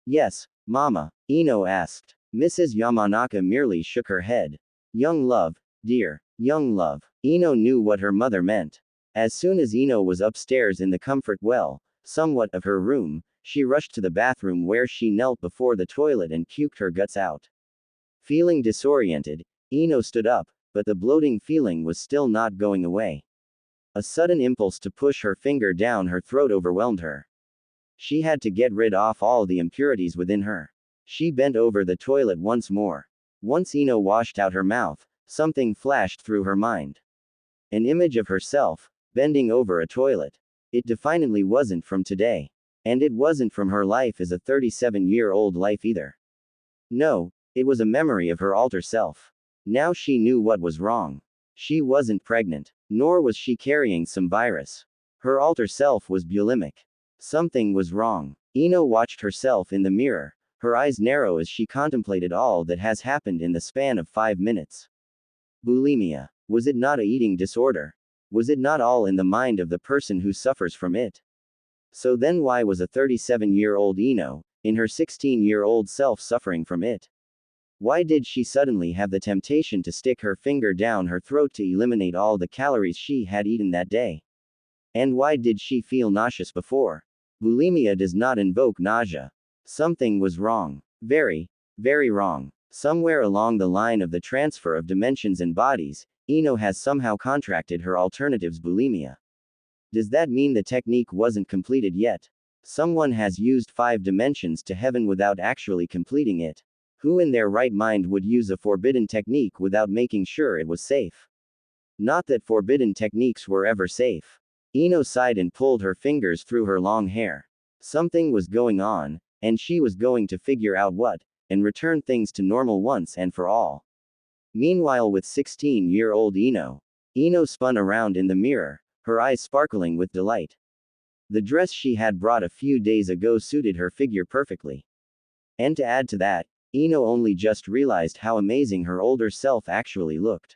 Yes, Mama, Ino asked. Mrs. Yamanaka merely shook her head. Young love, dear, young love. Ino knew what her mother meant. As soon as Ino was upstairs in the comfort somewhat of her room, she rushed to the bathroom where she knelt before the toilet and puked her guts out. Feeling disoriented, Ino stood up, but the bloating feeling was still not going away. A sudden impulse to push her finger down her throat overwhelmed her. She had to get rid of all the impurities within her. She bent over the toilet once more. Once Ino washed out her mouth, something flashed through her mind. An image of herself, bending over a toilet. It definitely wasn't from today. And it wasn't from her life as a 37-year-old life either. No, it was a memory of her alter self. Now she knew what was wrong. She wasn't pregnant, nor was she carrying some virus. Her alter self was bulimic. Something was wrong. Ino watched herself in the mirror, her eyes narrow as she contemplated all that has happened in the span of 5 minutes. Bulimia. Was it not a eating disorder? Was it not all in the mind of the person who suffers from it? So then why was a 37-year-old Ino, in her 16-year-old self suffering from it? Why did she suddenly have the temptation to stick her finger down her throat to eliminate all the calories she had eaten that day? And why did she feel nauseous before? Bulimia does not invoke nausea. Something was wrong. Very, very wrong. Somewhere along the line of the transfer of dimensions and bodies, Ino has somehow contracted her alternative's bulimia. Does that mean the technique wasn't completed yet? Someone has used 5 dimensions to heaven without actually completing it. Who in their right mind would use a forbidden technique without making sure it was safe? Not that forbidden techniques were ever safe. Ino sighed and pulled her fingers through her long hair. Something was going on, and she was going to figure out what, and return things to normal once and for all. Meanwhile, with 16-year-old Ino spun around in the mirror, her eyes sparkling with delight. The dress she had brought a few days ago suited her figure perfectly. And to add to that, Ino only just realized how amazing her older self actually looked.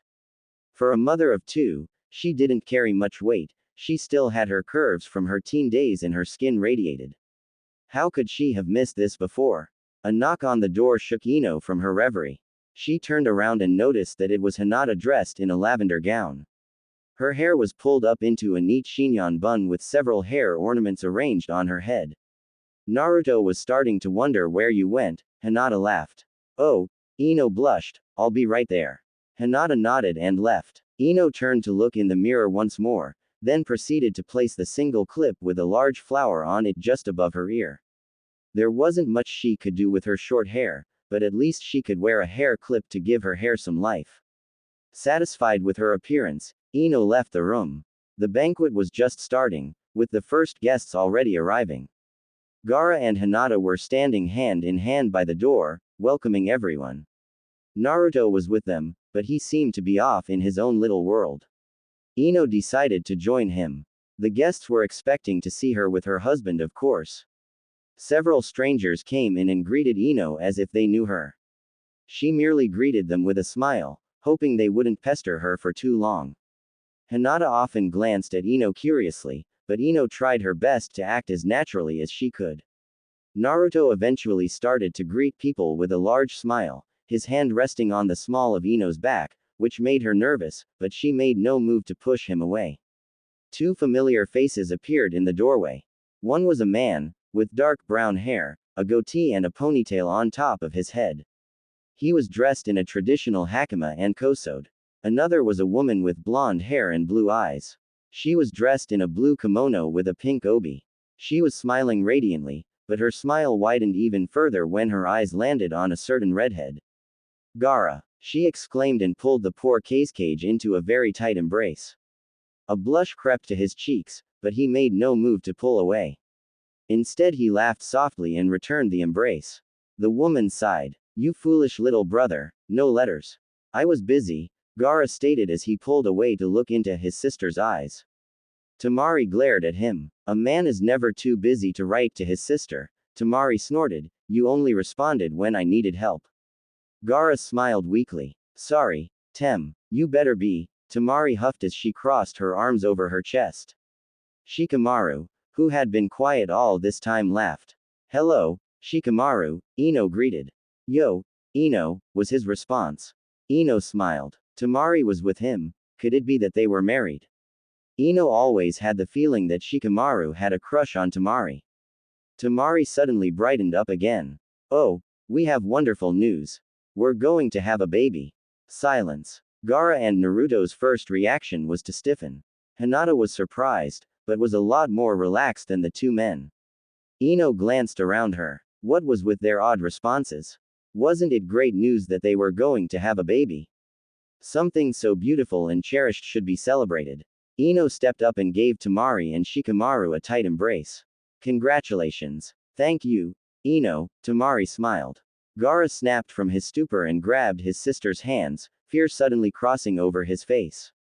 For a mother of 2, she didn't carry much weight, she still had her curves from her teen days and her skin radiated. How could she have missed this before? A knock on the door shook Ino from her reverie. She turned around and noticed that it was Hinata dressed in a lavender gown. Her hair was pulled up into a neat chignon bun with several hair ornaments arranged on her head. Naruto was starting to wonder where you went, Hinata laughed. Oh, Ino blushed, I'll be right there. Hinata nodded and left. Ino turned to look in the mirror once more, then proceeded to place the single clip with a large flower on it just above her ear. There wasn't much she could do with her short hair, but at least she could wear a hair clip to give her hair some life. Satisfied with her appearance, Ino left the room. The banquet was just starting, with the first guests already arriving. Gaara and Hinata were standing hand in hand by the door, welcoming everyone. Naruto was with them, but he seemed to be off in his own little world. Ino decided to join him. The guests were expecting to see her with her husband, of course. Several strangers came in and greeted Ino as if they knew her. She merely greeted them with a smile, hoping they wouldn't pester her for too long. Hinata often glanced at Ino curiously, but Ino tried her best to act as naturally as she could. Naruto eventually started to greet people with a large smile, his hand resting on the small of Ino's back, which made her nervous, but she made no move to push him away. 2 familiar faces appeared in the doorway. One was a man, with dark brown hair, a goatee and a ponytail on top of his head. He was dressed in a traditional hakama and kosode. Another was a woman with blonde hair and blue eyes. She was dressed in a blue kimono with a pink obi. She was smiling radiantly, but her smile widened even further when her eyes landed on a certain redhead. Gaara, she exclaimed and pulled the poor Kazekage into a very tight embrace. A blush crept to his cheeks, but he made no move to pull away. Instead, he laughed softly and returned the embrace. The woman sighed. You foolish little brother, no letters. I was busy, Gaara stated as he pulled away to look into his sister's eyes. Tamari glared at him. A man is never too busy to write to his sister. Tamari snorted. You only responded when I needed help. Gaara smiled weakly. Sorry, Tem, you better be. Tamari huffed as she crossed her arms over her chest. Shikamaru, who had been quiet all this time, laughed. Hello, Shikamaru, Ino greeted. Yo, Ino, was his response. Ino smiled. Tamari was with him. Could it be that they were married? Ino always had the feeling that Shikamaru had a crush on Tamari. Tamari suddenly brightened up again. Oh, we have wonderful news. We're going to have a baby. Silence. Gaara and Naruto's first reaction was to stiffen. Hinata was surprised, but was a lot more relaxed than the 2 men. Ino glanced around her. What was with their odd responses? Wasn't it great news that they were going to have a baby? Something so beautiful and cherished should be celebrated. Ino stepped up and gave Tamari and Shikamaru a tight embrace. Congratulations. Thank you, Ino, Tamari smiled. Gaara snapped from his stupor and grabbed his sister's hands, fear suddenly crossing over his face.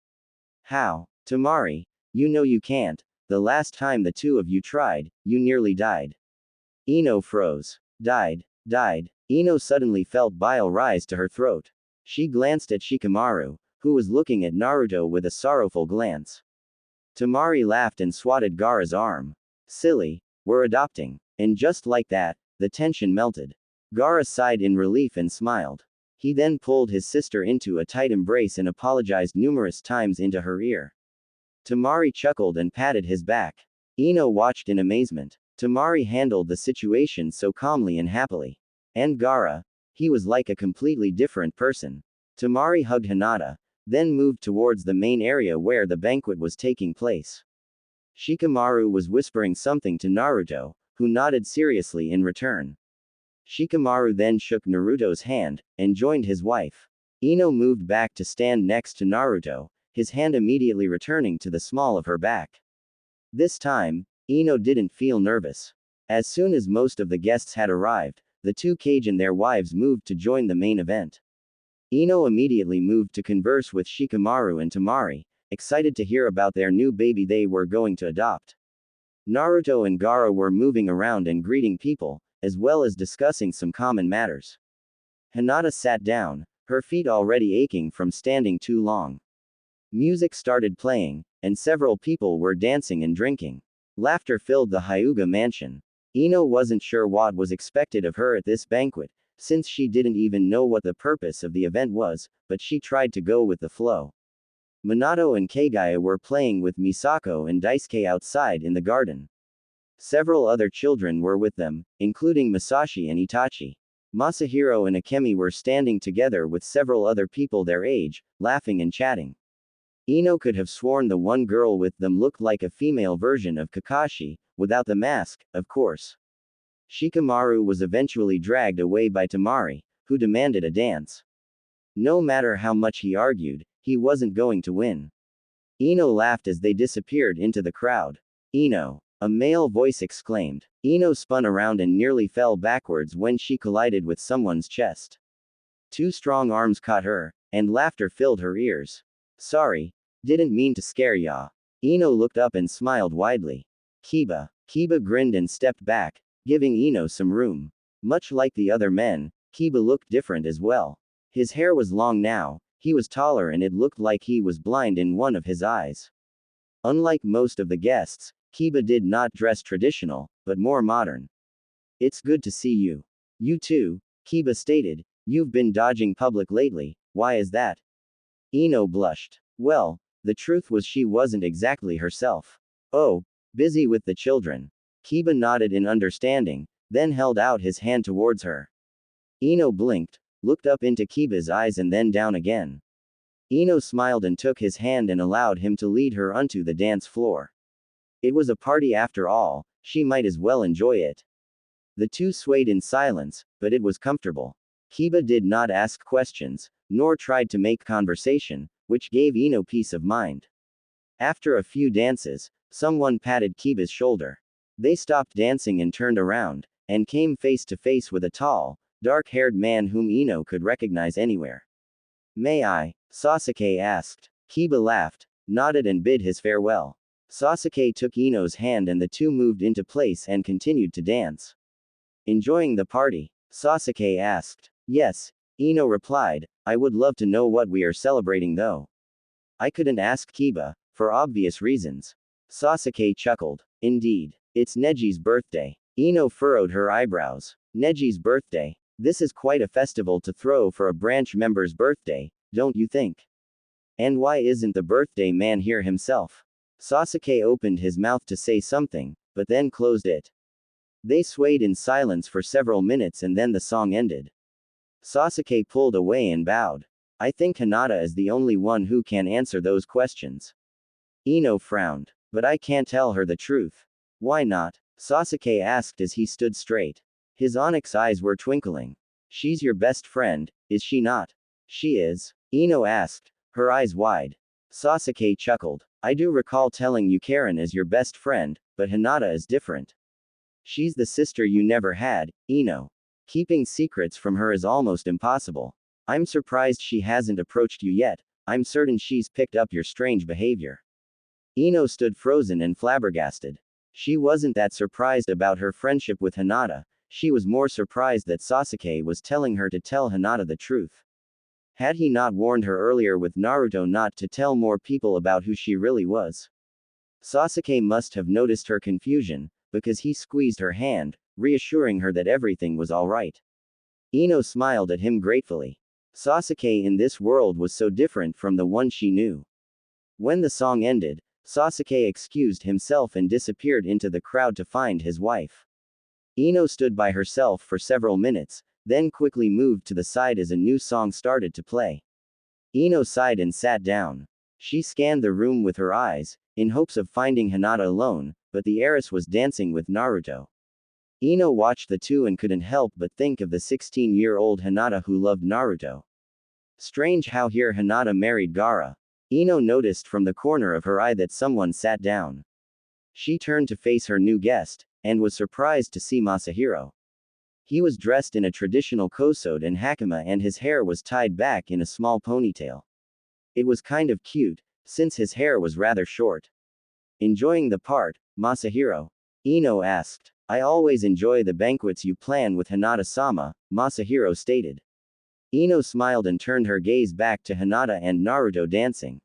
How? Tamari, you know you can't. The last time the 2 of you tried, you nearly died. Ino froze. Died. Died. Ino suddenly felt bile rise to her throat. She glanced at Shikamaru, who was looking at Naruto with a sorrowful glance. Tamari laughed and swatted Gaara's arm. Silly, we're adopting. And just like that, the tension melted. Gaara sighed in relief and smiled. He then pulled his sister into a tight embrace and apologized numerous times into her ear. Tamari chuckled and patted his back. Ino watched in amazement. Tamari handled the situation so calmly and happily. And Gaara, he was like a completely different person. Tamari hugged Hinata, then moved towards the main area where the banquet was taking place. Shikamaru was whispering something to Naruto, who nodded seriously in return. Shikamaru then shook Naruto's hand, and joined his wife. Ino moved back to stand next to Naruto, his hand immediately returning to the small of her back. This time, Ino didn't feel nervous. As soon as most of the guests had arrived, the two Kage and their wives moved to join the main event. Ino immediately moved to converse with Shikamaru and Tamari, excited to hear about their new baby they were going to adopt. Naruto and Gaara were moving around and greeting people, as well as discussing some common matters. Hinata sat down, her feet already aching from standing too long. Music started playing, and several people were dancing and drinking. Laughter filled the Hyuga mansion. Ino wasn't sure what was expected of her at this banquet, since she didn't even know what the purpose of the event was, but she tried to go with the flow. Minato and Kagaya were playing with Misako and Daisuke outside in the garden. Several other children were with them, including Masashi and Itachi. Masahiro and Akemi were standing together with several other people their age, laughing and chatting. Ino could have sworn the one girl with them looked like a female version of Kakashi, without the mask, of course. Shikamaru was eventually dragged away by Tamari, who demanded a dance. No matter how much he argued, he wasn't going to win. Ino laughed as they disappeared into the crowd. Ino! A male voice exclaimed. Ino spun around and nearly fell backwards when she collided with someone's chest. Two strong arms caught her, and laughter filled her ears. Sorry. Didn't mean to scare ya. Ino looked up and smiled widely. Kiba. Kiba grinned and stepped back, giving Ino some room. Much like the other men, Kiba looked different as well. His hair was long now, he was taller and it looked like he was blind in one of his eyes. Unlike most of the guests, Kiba did not dress traditional, but more modern. It's good to see you. You too, Kiba stated. You've been dodging public lately, why is that? Ino blushed. Well, the truth was she wasn't exactly herself. Oh, busy with the children. Kiba nodded in understanding, then held out his hand towards her. Ino blinked, looked up into Kiba's eyes and then down again. Ino smiled and took his hand and allowed him to lead her onto the dance floor. It was a party after all, she might as well enjoy it. The two swayed in silence, but it was comfortable. Kiba did not ask questions, nor tried to make conversation, which gave Ino peace of mind. After a few dances, someone patted Kiba's shoulder. They stopped dancing and turned around, and came face to face with a tall, dark-haired man whom Ino could recognize anywhere. May I? Sasuke asked. Kiba laughed, nodded and bid his farewell. Sasuke took Ino's hand and the two moved into place and continued to dance. Enjoying the party? Sasuke asked. Yes, Ino replied, I would love to know what we are celebrating though. I couldn't ask Kiba, for obvious reasons. Sasuke chuckled. Indeed. It's Neji's birthday. Ino furrowed her eyebrows. Neji's birthday. This is quite a festival to throw for a branch member's birthday, don't you think? And why isn't the birthday man here himself? Sasuke opened his mouth to say something, but then closed it. They swayed in silence for several minutes and then the song ended. Sasuke pulled away and bowed. I think Hinata is the only one who can answer those questions. Ino frowned. But I can't tell her the truth. Why not? Sasuke asked as he stood straight. His onyx eyes were twinkling. She's your best friend, is she not? She is. Ino asked, her eyes wide. Sasuke chuckled. I do recall telling you Karen is your best friend, but Hinata is different. She's the sister you never had, Ino. Keeping secrets from her is almost impossible. I'm surprised she hasn't approached you yet, I'm certain she's picked up your strange behavior. Ino stood frozen and flabbergasted. She wasn't that surprised about her friendship with Hinata, she was more surprised that Sasuke was telling her to tell Hinata the truth. Had he not warned her earlier with Naruto not to tell more people about who she really was? Sasuke must have noticed her confusion, because he squeezed her hand, reassuring her that everything was alright. Ino smiled at him gratefully. Sasuke in this world was so different from the one she knew. When the song ended, Sasuke excused himself and disappeared into the crowd to find his wife. Ino stood by herself for several minutes, then quickly moved to the side as a new song started to play. Ino sighed and sat down. She scanned the room with her eyes, in hopes of finding Hinata alone, but the heiress was dancing with Naruto. Ino watched the two and couldn't help but think of the 16-year-old Hinata who loved Naruto. Strange how here Hinata married Gaara. Ino noticed from the corner of her eye that someone sat down. She turned to face her new guest, and was surprised to see Masahiro. He was dressed in a traditional kosode and hakama and his hair was tied back in a small ponytail. It was kind of cute, since his hair was rather short. Enjoying the part, Masahiro? Ino asked. I always enjoy the banquets you plan with Hinata-sama, Masahiro stated. Ino smiled and turned her gaze back to Hinata and Naruto dancing.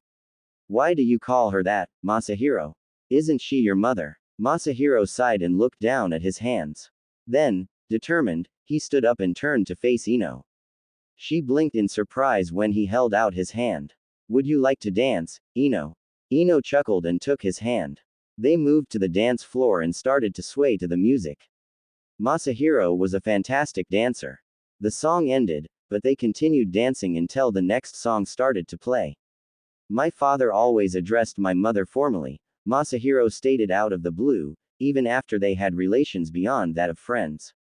Why do you call her that, Masahiro? Isn't she your mother? Masahiro sighed and looked down at his hands. Then, determined, he stood up and turned to face Ino. She blinked in surprise when he held out his hand. Would you like to dance, Ino? Ino chuckled and took his hand. They moved to the dance floor and started to sway to the music. Masahiro was a fantastic dancer. The song ended, but they continued dancing until the next song started to play. My father always addressed my mother formally, Masahiro stated out of the blue, even after they had relations beyond that of friends.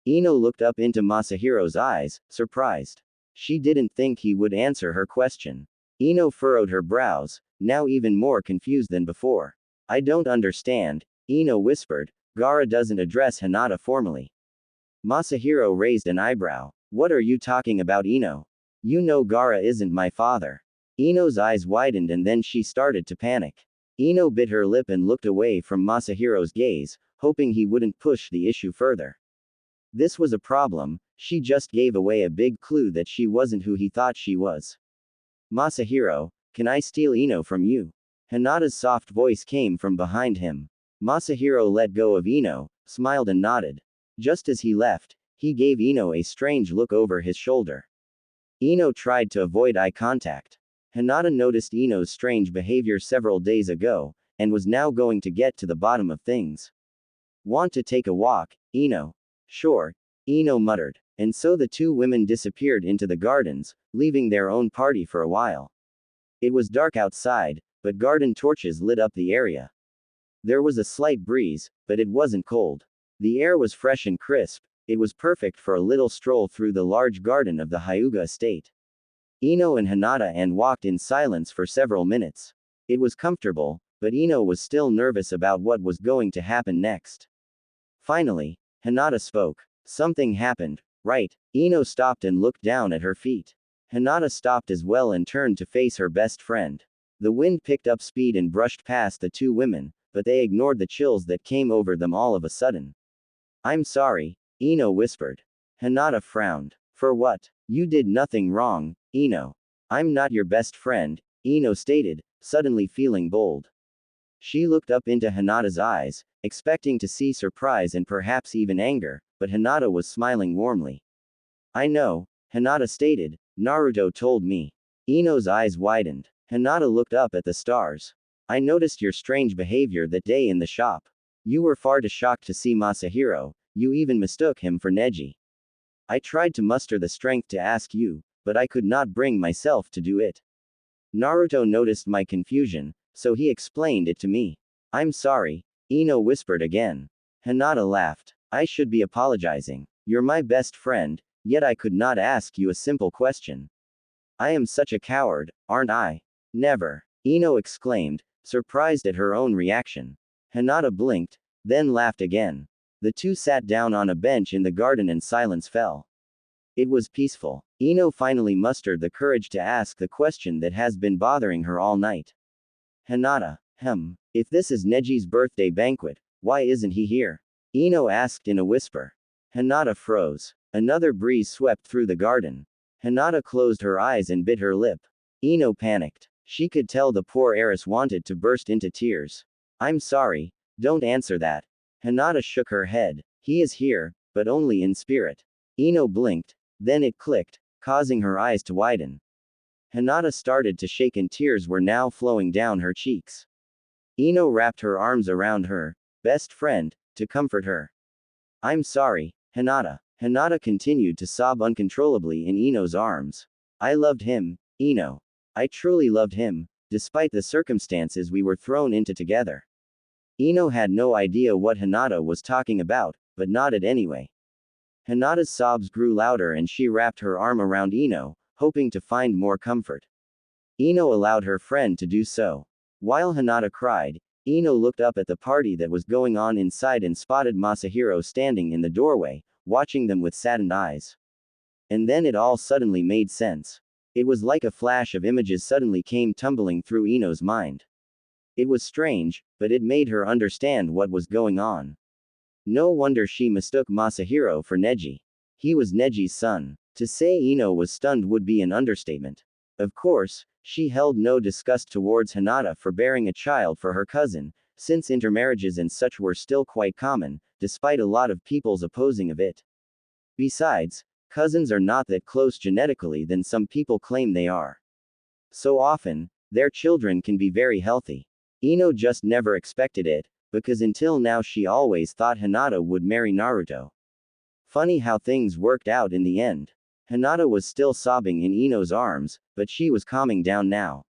Ino looked up into Masahiro's eyes, surprised. She didn't think he would answer her question. Ino furrowed her brows, now even more confused than before. I don't understand, Ino whispered. Gaara doesn't address Hinata formally. Masahiro raised an eyebrow. What are you talking about, Ino? You know Gaara isn't my father. Ino's eyes widened and then she started to panic. Ino bit her lip and looked away from Masahiro's gaze, hoping he wouldn't push the issue further. This was a problem, she just gave away a big clue that she wasn't who he thought she was. Masahiro, can I steal Ino from you? Hinata's soft voice came from behind him. Masahiro let go of Ino, smiled and nodded. Just as he left, he gave Ino a strange look over his shoulder. Ino tried to avoid eye contact. Hinata noticed Ino's strange behavior several days ago, and was now going to get to the bottom of things. Want to take a walk, Ino? Sure, Ino muttered. And so the two women disappeared into the gardens, leaving their own party for a while. It was dark outside, but garden torches lit up the area. There was a slight breeze, but it wasn't cold. The air was fresh and crisp. It was perfect for a little stroll through the large garden of the Hyuga estate. Ino and Hinata walked in silence for several minutes. It was comfortable, but Ino was still nervous about what was going to happen next. Finally, Hinata spoke. Something happened, right? Ino stopped and looked down at her feet. Hinata stopped as well and turned to face her best friend. The wind picked up speed and brushed past the two women, but they ignored the chills that came over them all of a sudden. I'm sorry, Ino whispered. Hinata frowned. For what? You did nothing wrong, Ino. I'm not your best friend, Ino stated, suddenly feeling bold. She looked up into Hinata's eyes, expecting to see surprise and perhaps even anger, but Hinata was smiling warmly. I know, Hinata stated, Naruto told me. Ino's eyes widened. Hinata looked up at the stars. I noticed your strange behavior that day in the shop. You were far too shocked to see Masahiro, you even mistook him for Neji. I tried to muster the strength to ask you, but I could not bring myself to do it. Naruto noticed my confusion, so he explained it to me. I'm sorry, Ino whispered again. Hinata laughed. I should be apologizing. You're my best friend, yet I could not ask you a simple question. I am such a coward, aren't I? Never, Ino exclaimed, surprised at her own reaction. Hinata blinked, then laughed again. The two sat down on a bench in the garden and silence fell. It was peaceful. Ino finally mustered the courage to ask the question that has been bothering her all night. Hinata, if this is Neji's birthday banquet, why isn't he here? Ino asked in a whisper. Hinata froze. Another breeze swept through the garden. Hinata closed her eyes and bit her lip. Ino panicked. She could tell the poor heiress wanted to burst into tears. I'm sorry, don't answer that. Hinata shook her head. He is here, but only in spirit. Ino blinked, then it clicked, causing her eyes to widen. Hinata started to shake and tears were now flowing down her cheeks. Ino wrapped her arms around her best friend to comfort her. I'm sorry, Hinata. Hinata continued to sob uncontrollably in Ino's arms. I loved him, Ino. I truly loved him, despite the circumstances we were thrown into together. Ino had no idea what Hinata was talking about, but nodded anyway. Hinata's sobs grew louder and she wrapped her arm around Ino, hoping to find more comfort. Ino allowed her friend to do so. While Hinata cried, Ino looked up at the party that was going on inside and spotted Masahiro standing in the doorway, watching them with saddened eyes. And then it all suddenly made sense. It was like a flash of images suddenly came tumbling through Ino's mind. It was strange, but it made her understand what was going on. No wonder she mistook Masahiro for Neji. He was Neji's son. To say Ino was stunned would be an understatement. Of course, she held no disgust towards Hinata for bearing a child for her cousin, since intermarriages and such were still quite common, despite a lot of people's opposing of it. Besides, cousins are not that close genetically than some people claim they are. So often, their children can be very healthy. Ino just never expected it, because until now she always thought Hinata would marry Naruto. Funny how things worked out in the end. Hinata was still sobbing in Ino's arms, but she was calming down now.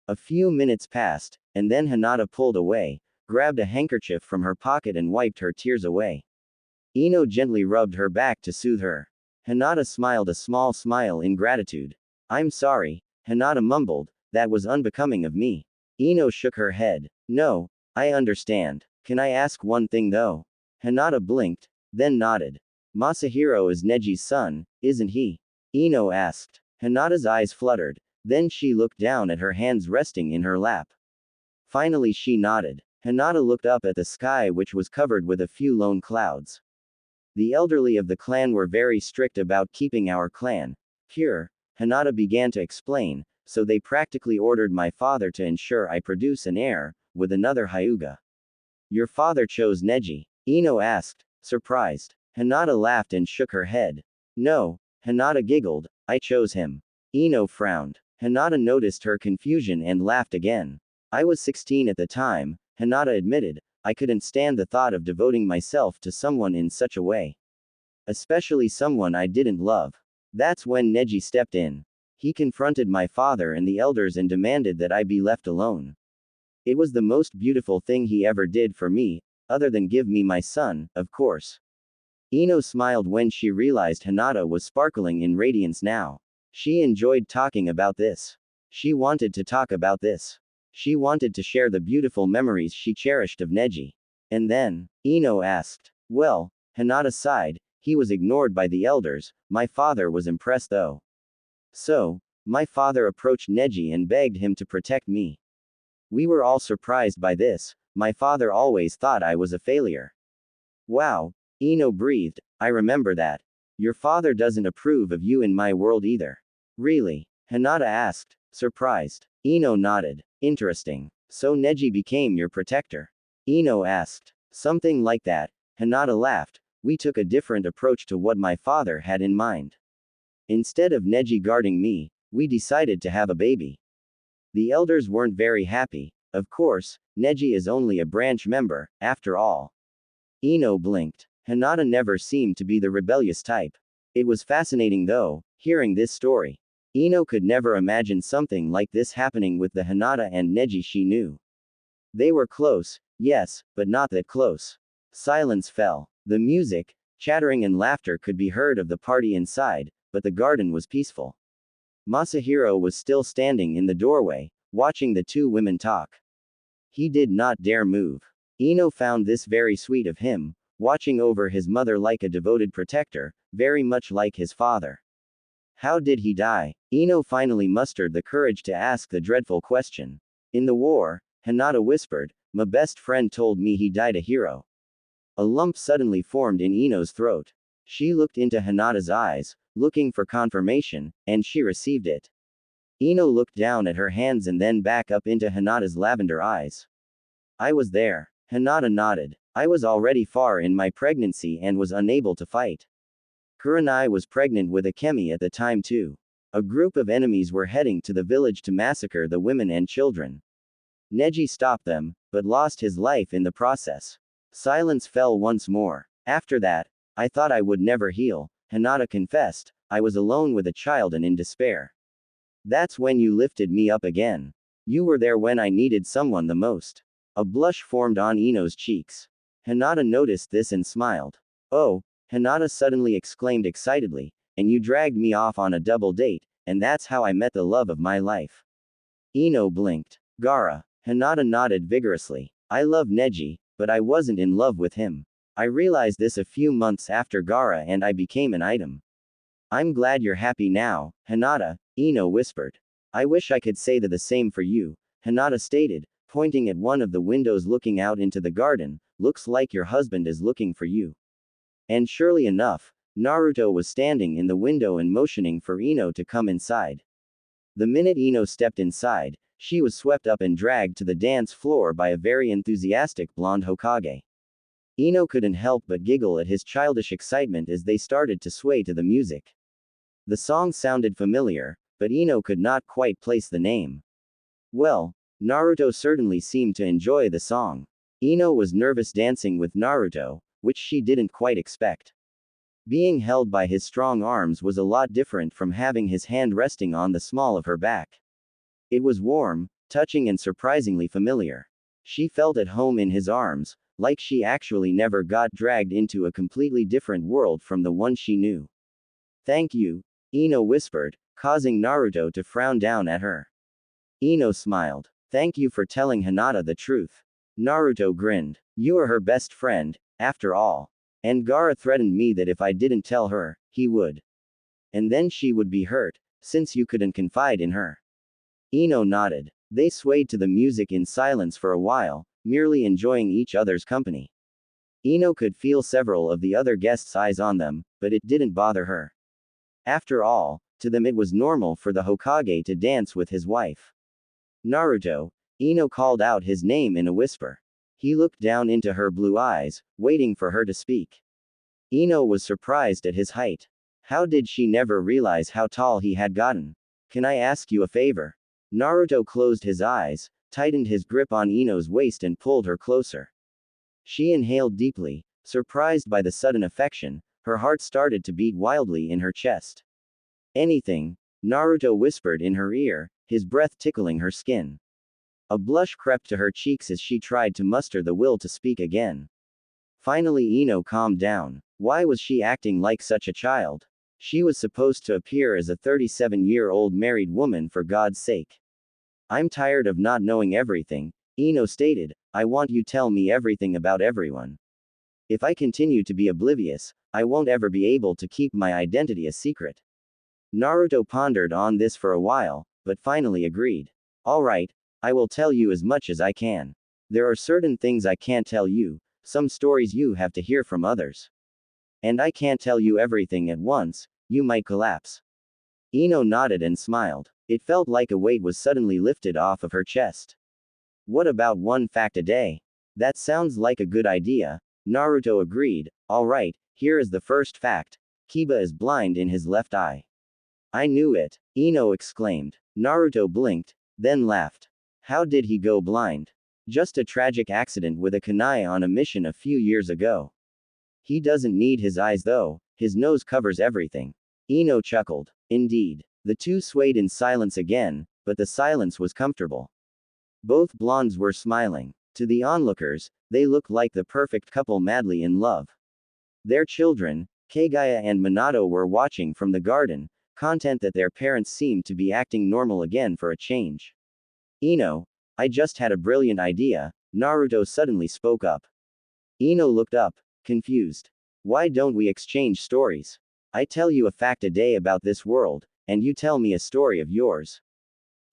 A few minutes passed, and then Hinata pulled away, grabbed a handkerchief from her pocket and wiped her tears away. Ino gently rubbed her back to soothe her. Hinata smiled a small smile in gratitude. I'm sorry, Hinata mumbled, that was unbecoming of me. Ino shook her head. No, I understand. Can I ask one thing though? Hinata blinked, then nodded. Masahiro is Neji's son, isn't he? Ino asked. Hinata's eyes fluttered, then she looked down at her hands resting in her lap. Finally she nodded. Hinata looked up at the sky which was covered with a few lone clouds. The elderly of the clan were very strict about keeping our clan pure, Hinata began to explain, so they practically ordered my father to ensure I produce an heir, with another Hyuga. Your father chose Neji? Ino asked, surprised. Hinata laughed and shook her head. No, Hinata giggled, I chose him. Ino frowned. Hinata noticed her confusion and laughed again. I was 16 at the time, Hinata admitted. I couldn't stand the thought of devoting myself to someone in such a way. Especially someone I didn't love. That's when Neji stepped in. He confronted my father and the elders and demanded that I be left alone. It was the most beautiful thing he ever did for me, other than give me my son, of course. Ino smiled when she realized Hinata was sparkling in radiance now. She enjoyed talking about this. She wanted to talk about this. She wanted to share the beautiful memories she cherished of Neji. And then, Ino asked. Well, Hinata sighed, he was ignored by the elders, my father was impressed though. So, my father approached Neji and begged him to protect me. We were all surprised by this, my father always thought I was a failure. Wow, Ino breathed, I remember that. Your father doesn't approve of you in my world either. Really? Hinata asked, surprised. Ino nodded. Interesting. So Neji became your protector? Ino asked. Something like that. Hinata laughed. We took a different approach to what my father had in mind. Instead of Neji guarding me, we decided to have a baby. The elders weren't very happy. Of course, Neji is only a branch member, after all. Ino blinked. Hinata never seemed to be the rebellious type. It was fascinating though, hearing this story. Ino could never imagine something like this happening with the Hinata and Neji she knew. They were close, yes, but not that close. Silence fell. The music, chattering and laughter could be heard of the party inside, but the garden was peaceful. Masahiro was still standing in the doorway, watching the two women talk. He did not dare move. Ino found this very sweet of him, watching over his mother like a devoted protector, very much like his father. How did he die? Ino finally mustered the courage to ask the dreadful question. In the war, Hinata whispered, my best friend told me he died a hero. A lump suddenly formed in Ino's throat. She looked into Hinata's eyes, looking for confirmation, and she received it. Ino looked down at her hands and then back up into Hinata's lavender eyes. I was there. Hinata nodded. I was already far in my pregnancy and was unable to fight. Kurenai was pregnant with Akemi at the time too. A group of enemies were heading to the village to massacre the women and children. Neji stopped them, but lost his life in the process. Silence fell once more. After that, I thought I would never heal, Hinata confessed. I was alone with a child and in despair. That's when you lifted me up again. You were there when I needed someone the most. A blush formed on Ino's cheeks. Hinata noticed this and smiled. Oh, Hinata suddenly exclaimed excitedly, and you dragged me off on a double date, and that's how I met the love of my life. Ino blinked. Gaara. Hinata nodded vigorously. I love Neji, but I wasn't in love with him. I realized this a few months after Gaara and I became an item. I'm glad you're happy now, Hinata, Ino whispered. I wish I could say the same for you, Hinata stated, pointing at one of the windows looking out into the garden. Looks like your husband is looking for you. And surely enough, Naruto was standing in the window and motioning for Ino to come inside. The minute Ino stepped inside, she was swept up and dragged to the dance floor by a very enthusiastic blonde Hokage. Ino couldn't help but giggle at his childish excitement as they started to sway to the music. The song sounded familiar, but Ino could not quite place the name. Well, Naruto certainly seemed to enjoy the song. Ino was nervous dancing with Naruto, which she didn't quite expect. Being held by his strong arms was a lot different from having his hand resting on the small of her back. It was warm, touching and surprisingly familiar. She felt at home in his arms, like she actually never got dragged into a completely different world from the one she knew. Thank you, Ino whispered, causing Naruto to frown down at her. Ino smiled. Thank you for telling Hinata the truth. Naruto grinned. You are her best friend, after all. And Gaara threatened me that if I didn't tell her, he would. And then she would be hurt, since you couldn't confide in her. Ino nodded. They swayed to the music in silence for a while, merely enjoying each other's company. Ino could feel several of the other guests' eyes on them, but it didn't bother her. After all, to them it was normal for the Hokage to dance with his wife. Naruto, Ino called out his name in a whisper. He looked down into her blue eyes, waiting for her to speak. Ino was surprised at his height. How did she never realize how tall he had gotten? Can I ask you a favor? Naruto closed his eyes, tightened his grip on Ino's waist and pulled her closer. She inhaled deeply, surprised by the sudden affection. Her heart started to beat wildly in her chest. Anything, Naruto whispered in her ear, his breath tickling her skin. A blush crept to her cheeks as she tried to muster the will to speak again. Finally Ino calmed down. Why was she acting like such a child? She was supposed to appear as a 37-year-old married woman for God's sake. I'm tired of not knowing everything, Ino stated. I want you to tell me everything about everyone. If I continue to be oblivious, I won't ever be able to keep my identity a secret. Naruto pondered on this for a while, but finally agreed. Alright, I will tell you as much as I can. There are certain things I can't tell you, some stories you have to hear from others. And I can't tell you everything at once, you might collapse. Ino nodded and smiled. It felt like a weight was suddenly lifted off of her chest. What about one fact a day? That sounds like a good idea, Naruto agreed. Alright, here is the first fact. Kiba is blind in his left eye. I knew it, Ino exclaimed. Naruto blinked, then laughed. How did he go blind? Just a tragic accident with a kunai on a mission a few years ago. He doesn't need his eyes though, his nose covers everything. Ino chuckled. Indeed. The two swayed in silence again, but the silence was comfortable. Both blondes were smiling. To the onlookers, they looked like the perfect couple madly in love. Their children, Kagaya and Minato, were watching from the garden, content that their parents seemed to be acting normal again for a change. Ino, I just had a brilliant idea, Naruto suddenly spoke up. Ino looked up, confused. Why don't we exchange stories? I tell you a fact a day about this world, and you tell me a story of yours.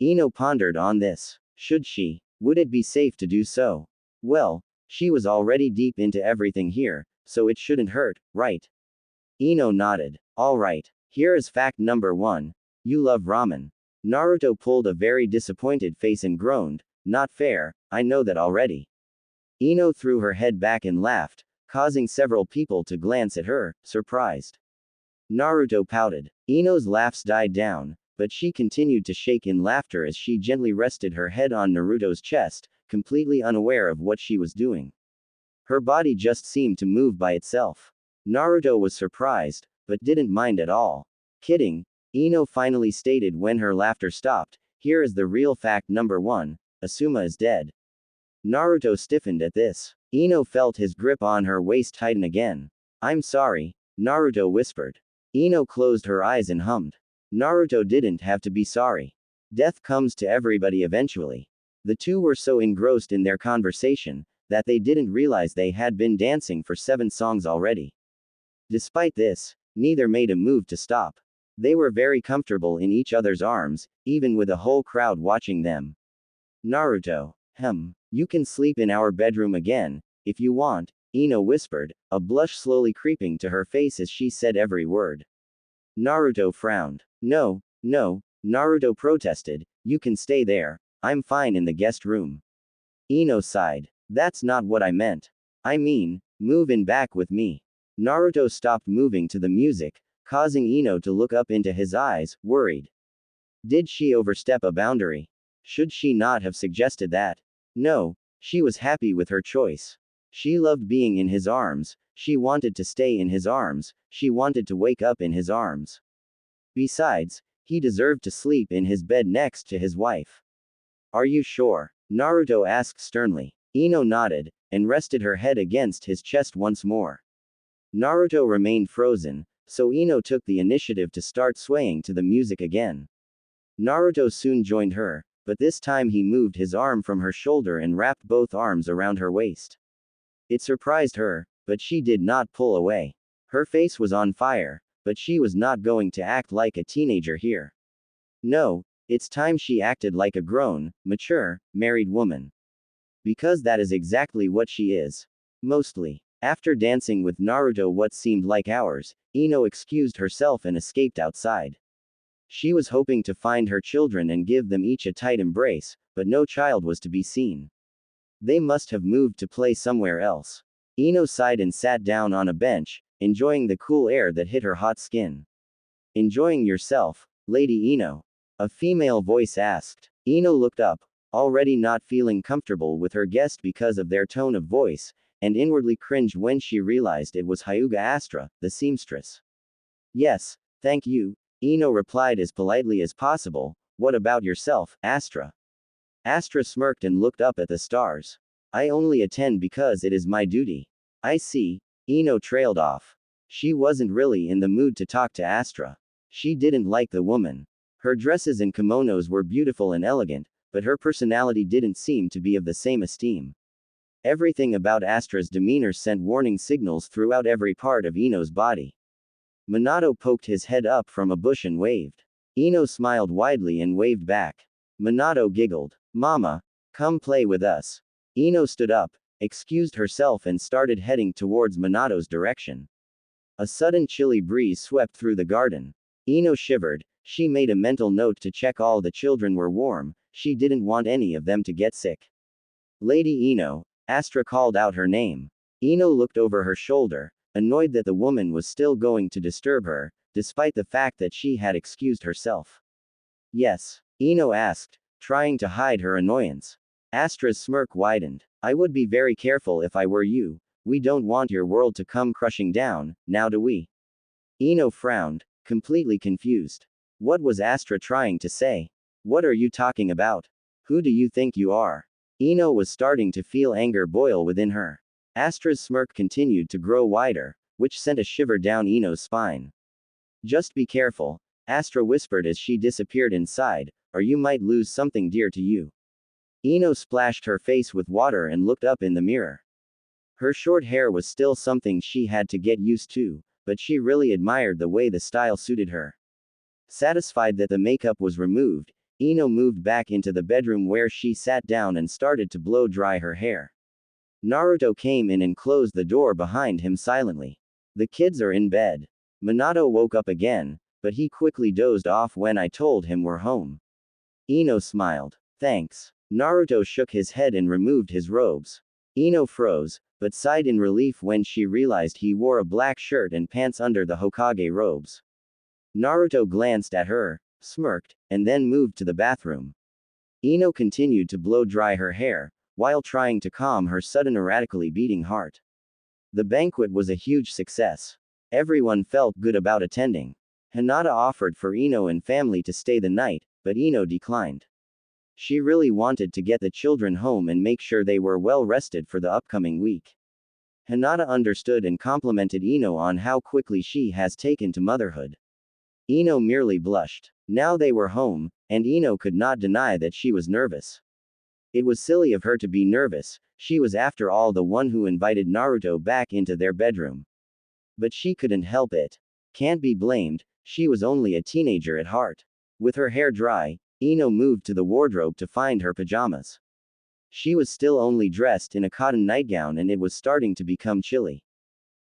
Ino pondered on this. Should she? Would it be safe to do so? Well, she was already deep into everything here, so it shouldn't hurt, right? Ino nodded. Alright, here is fact number 1. You love ramen. Naruto pulled a very disappointed face and groaned, not fair, I know that already. Ino threw her head back and laughed, causing several people to glance at her, surprised. Naruto pouted. Ino's laughs died down, but she continued to shake in laughter as she gently rested her head on Naruto's chest, completely unaware of what she was doing. Her body just seemed to move by itself. Naruto was surprised, but didn't mind at all. Kidding, Ino finally stated when her laughter stopped. Here is the real fact number 1, Asuma is dead. Naruto stiffened at this. Ino felt his grip on her waist tighten again. I'm sorry, Naruto whispered. Ino closed her eyes and hummed. Naruto didn't have to be sorry. Death comes to everybody eventually. The two were so engrossed in their conversation that they didn't realize they had been dancing for 7 songs already. Despite this, neither made a move to stop. They were very comfortable in each other's arms, even with a whole crowd watching them. Naruto, you can sleep in our bedroom again, if you want, Ino whispered, a blush slowly creeping to her face as she said every word. Naruto frowned. No, Naruto protested, you can stay there, I'm fine in the guest room. Ino sighed. That's not what I meant. I mean, move in back with me. Naruto stopped moving to the music, causing Ino to look up into his eyes, worried. Did she overstep a boundary? Should she not have suggested that? No, she was happy with her choice. She loved being in his arms, she wanted to stay in his arms, she wanted to wake up in his arms. Besides, he deserved to sleep in his bed next to his wife. Are you sure? Naruto asked sternly. Ino nodded, and rested her head against his chest once more. Naruto remained frozen, so Ino took the initiative to start swaying to the music again. Naruto soon joined her, but this time he moved his arm from her shoulder and wrapped both arms around her waist. It surprised her, but she did not pull away. Her face was on fire, but she was not going to act like a teenager here. No, it's time she acted like a grown, mature, married woman. Because that is exactly what she is. Mostly. After dancing with Naruto what seemed like hours, Ino excused herself and escaped outside. She was hoping to find her children and give them each a tight embrace, but no child was to be seen. They must have moved to play somewhere else. Ino sighed and sat down on a bench, enjoying the cool air that hit her hot skin. Enjoying yourself, Lady Ino? A female voice asked. Ino looked up, already not feeling comfortable with her guest because of their tone of voice, and inwardly cringed when she realized it was Hyuga Astra, the seamstress. Yes, thank you, Ino replied as politely as possible. What about yourself, Astra? Astra smirked and looked up at the stars. I only attend because it is my duty. I see, Ino trailed off. She wasn't really in the mood to talk to Astra. She didn't like the woman. Her dresses and kimonos were beautiful and elegant, but her personality didn't seem to be of the same esteem. Everything about Astra's demeanor sent warning signals throughout every part of Ino's body. Minato poked his head up from a bush and waved. Ino smiled widely and waved back. Minato giggled. Mama, come play with us. Ino stood up, excused herself and started heading towards Minato's direction. A sudden chilly breeze swept through the garden. Ino shivered. She made a mental note to check all the children were warm, she didn't want any of them to get sick. Lady Ino, Astra called out her name. Ino looked over her shoulder, annoyed that the woman was still going to disturb her, despite the fact that she had excused herself. Yes? Ino asked, trying to hide her annoyance. Astra's smirk widened. I would be very careful if I were you, we don't want your world to come crushing down, now do we? Ino frowned, completely confused. What was Astra trying to say? What are you talking about? Who do you think you are? Ino was starting to feel anger boil within her. Astra's smirk continued to grow wider, which sent a shiver down Ino's spine. Just be careful, Astra whispered as she disappeared inside, or you might lose something dear to you. Ino splashed her face with water and looked up in the mirror. Her short hair was still something she had to get used to, but she really admired the way the style suited her. Satisfied that the makeup was removed, Ino moved back into the bedroom where she sat down and started to blow dry her hair. Naruto came in and closed the door behind him silently. The kids are in bed. Minato woke up again, but he quickly dozed off when I told him we're home. Ino smiled. Thanks. Naruto shook his head and removed his robes. Ino froze, but sighed in relief when she realized he wore a black shirt and pants under the Hokage robes. Naruto glanced at her, smirked, and then moved to the bathroom. Ino continued to blow dry her hair, while trying to calm her sudden erratically beating heart. The banquet was a huge success. Everyone felt good about attending. Hinata offered for Ino and family to stay the night, but Ino declined. She really wanted to get the children home and make sure they were well rested for the upcoming week. Hinata understood and complimented Ino on how quickly she has taken to motherhood. Ino merely blushed. Now they were home, and Ino could not deny that she was nervous. It was silly of her to be nervous, she was after all the one who invited Naruto back into their bedroom. But she couldn't help it. Can't be blamed, she was only a teenager at heart. With her hair dry, Ino moved to the wardrobe to find her pajamas. She was still only dressed in a cotton nightgown and it was starting to become chilly.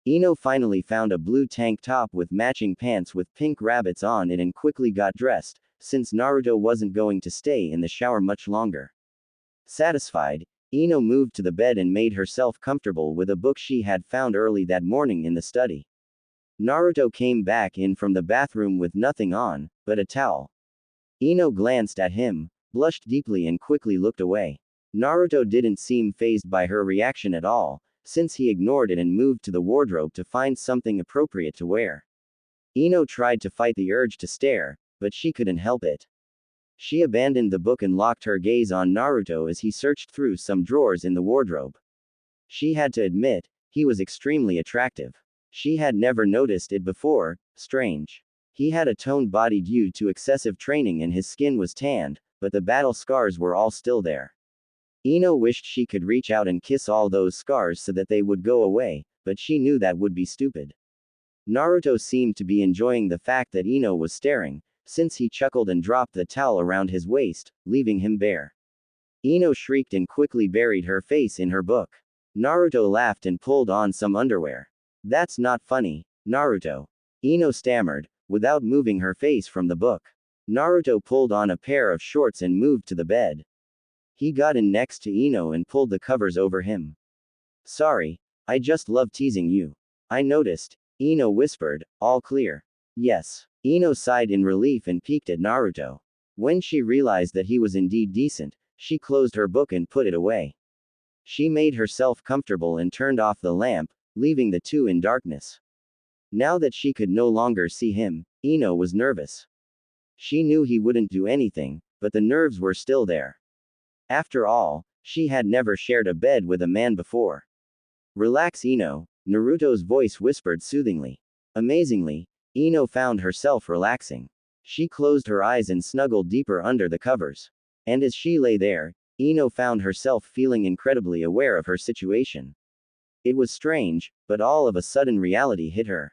Ino finally found a blue tank top with matching pants with pink rabbits on it and quickly got dressed, since Naruto wasn't going to stay in the shower much longer. Satisfied, Ino moved to the bed and made herself comfortable with a book she had found early that morning in the study. Naruto came back in from the bathroom with nothing on, but a towel. Ino glanced at him, blushed deeply and quickly looked away. Naruto didn't seem fazed by her reaction at all, since he ignored it and moved to the wardrobe to find something appropriate to wear. Ino tried to fight the urge to stare, but she couldn't help it. She abandoned the book and locked her gaze on Naruto as he searched through some drawers in the wardrobe. She had to admit, he was extremely attractive. She had never noticed it before, strange. He had a toned body due to excessive training and his skin was tanned, but the battle scars were all still there. Ino wished she could reach out and kiss all those scars so that they would go away, but she knew that would be stupid. Naruto seemed to be enjoying the fact that Ino was staring, since he chuckled and dropped the towel around his waist, leaving him bare. Ino shrieked and quickly buried her face in her book. Naruto laughed and pulled on some underwear. That's not funny, Naruto. Ino stammered, without moving her face from the book. Naruto pulled on a pair of shorts and moved to the bed. He got in next to Ino and pulled the covers over him. Sorry, I just love teasing you. I noticed, Ino whispered, all clear. Yes. Ino sighed in relief and peeked at Naruto. When she realized that he was indeed decent, she closed her book and put it away. She made herself comfortable and turned off the lamp, leaving the two in darkness. Now that she could no longer see him, Ino was nervous. She knew he wouldn't do anything, but the nerves were still there. After all, she had never shared a bed with a man before. Relax, Ino, Naruto's voice whispered soothingly. Amazingly, Ino found herself relaxing. She closed her eyes and snuggled deeper under the covers. And as she lay there, Ino found herself feeling incredibly aware of her situation. It was strange, but all of a sudden reality hit her.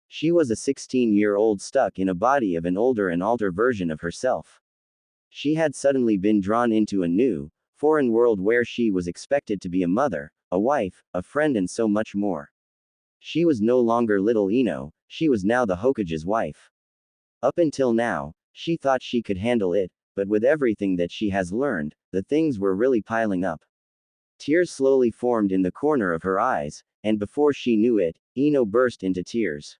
She was a 16-year-old stuck in a body of an older and altered version of herself. She had suddenly been drawn into a new, foreign world where she was expected to be a mother, a wife, a friend and so much more. She was no longer little Ino, she was now the Hokage's wife. Up until now, she thought she could handle it, but with everything that she has learned, the things were really piling up. Tears slowly formed in the corner of her eyes, and before she knew it, Ino burst into tears.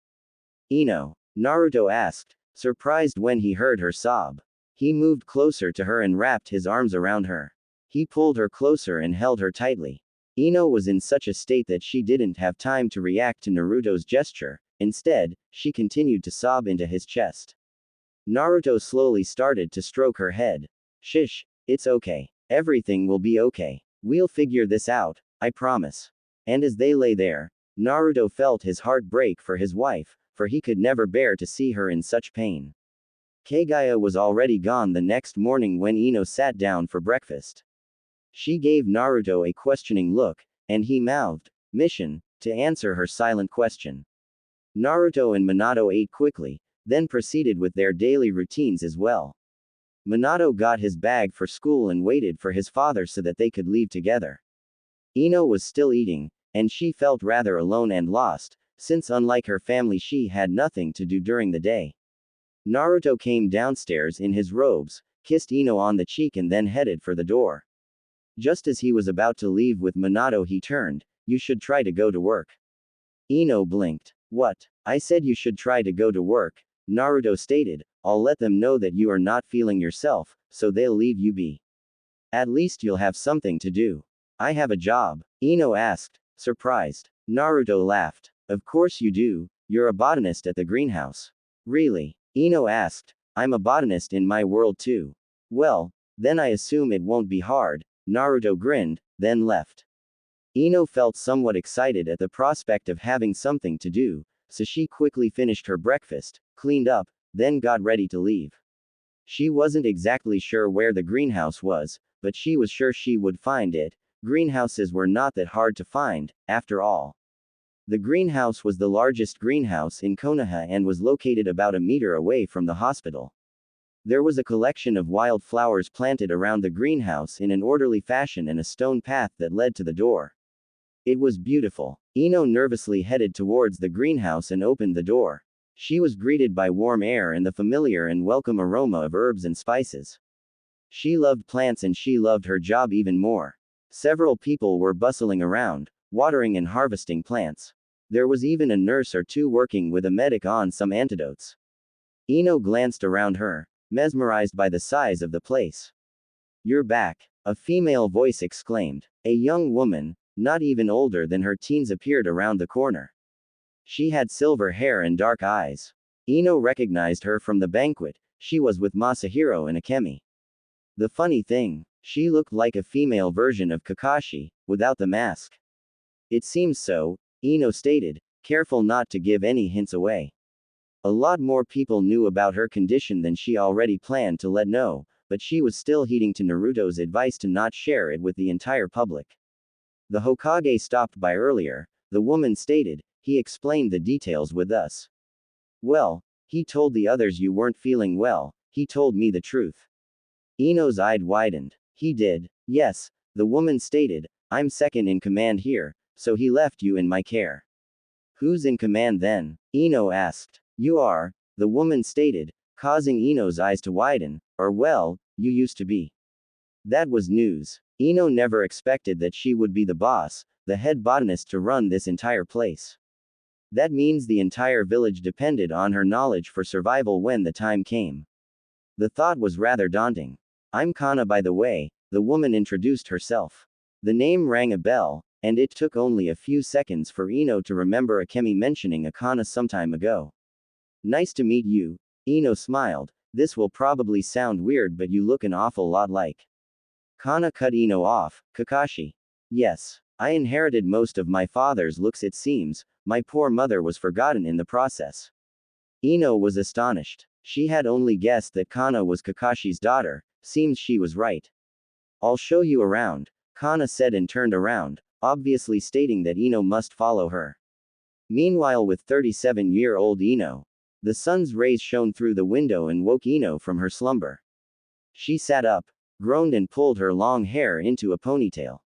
Ino? Naruto asked, surprised when he heard her sob. He moved closer to her and wrapped his arms around her. He pulled her closer and held her tightly. Ino was in such a state that she didn't have time to react to Naruto's gesture. Instead, she continued to sob into his chest. Naruto slowly started to stroke her head. Shish, it's okay. Everything will be okay. We'll figure this out, I promise. And as they lay there, Naruto felt his heart break for his wife, for he could never bear to see her in such pain. Kagaya was already gone the next morning when Ino sat down for breakfast. She gave Naruto a questioning look, and he mouthed, "Mission," to answer her silent question. Naruto and Minato ate quickly, then proceeded with their daily routines as well. Minato got his bag for school and waited for his father so that they could leave together. Ino was still eating, and she felt rather alone and lost, since unlike her family she had nothing to do during the day. Naruto came downstairs in his robes, kissed Ino on the cheek and then headed for the door. Just as he was about to leave with Minato he turned, "You should try to go to work." Ino blinked. "What?" "I said you should try to go to work," Naruto stated. "I'll let them know that you are not feeling yourself, so they'll leave you be. At least you'll have something to do." "I have a job?" Ino asked, surprised. Naruto laughed. "Of course you do, you're a botanist at the greenhouse." "Really?" Ino asked. "I'm a botanist in my world too." "Well, then I assume it won't be hard." Naruto grinned, then left. Ino felt somewhat excited at the prospect of having something to do, so she quickly finished her breakfast, cleaned up, then got ready to leave. She wasn't exactly sure where the greenhouse was, but she was sure she would find it. Greenhouses were not that hard to find, after all. The greenhouse was the largest greenhouse in Konoha and was located about a meter away from the hospital. There was a collection of wild flowers planted around the greenhouse in an orderly fashion and a stone path that led to the door. It was beautiful. Ino nervously headed towards the greenhouse and opened the door. She was greeted by warm air and the familiar and welcome aroma of herbs and spices. She loved plants and she loved her job even more. Several people were bustling around, watering and harvesting plants. There was even a nurse or two working with a medic on some antidotes. Ino glanced around her, mesmerized by the size of the place. "You're back," a female voice exclaimed. A young woman, not even older than her teens, appeared around the corner. She had silver hair and dark eyes. Ino recognized her from the banquet. She was with Masahiro and Akemi. The funny thing, she looked like a female version of Kakashi, without the mask. "It seems so," Ino stated, careful not to give any hints away. A lot more people knew about her condition than she already planned to let know, but she was still heeding to Naruto's advice to not share it with the entire public. "The Hokage stopped by earlier," the woman stated. "He explained the details with us." "Well, he told the others you weren't feeling well, he told me the truth." Ino's eyes widened. "He did?" "Yes," the woman stated. "I'm second in command here, so he left you in my care." "Who's in command then?" Ino asked. "You are," the woman stated, causing Ino's eyes to widen. "Or well, you used to be." That was news. Ino never expected that she would be the boss, the head botanist to run this entire place. That means the entire village depended on her knowledge for survival when the time came. The thought was rather daunting. "I'm Kana, by the way," the woman introduced herself. The name rang a bell, and it took only a few seconds for Ino to remember Akemi mentioning Akana some time ago. "Nice to meet you." Ino smiled. "This will probably sound weird, but you look an awful lot like." Kana cut Ino off. "Kakashi." "Yes. I inherited most of my father's looks, it seems. My poor mother was forgotten in the process." Ino was astonished. She had only guessed that Kana was Kakashi's daughter. Seems she was right. "I'll show you around," Kana said and turned around, obviously stating that Ino must follow her. Meanwhile, with 37-year-old Ino, the sun's rays shone through the window and woke Ino from her slumber. She sat up, groaned and pulled her long hair into a ponytail.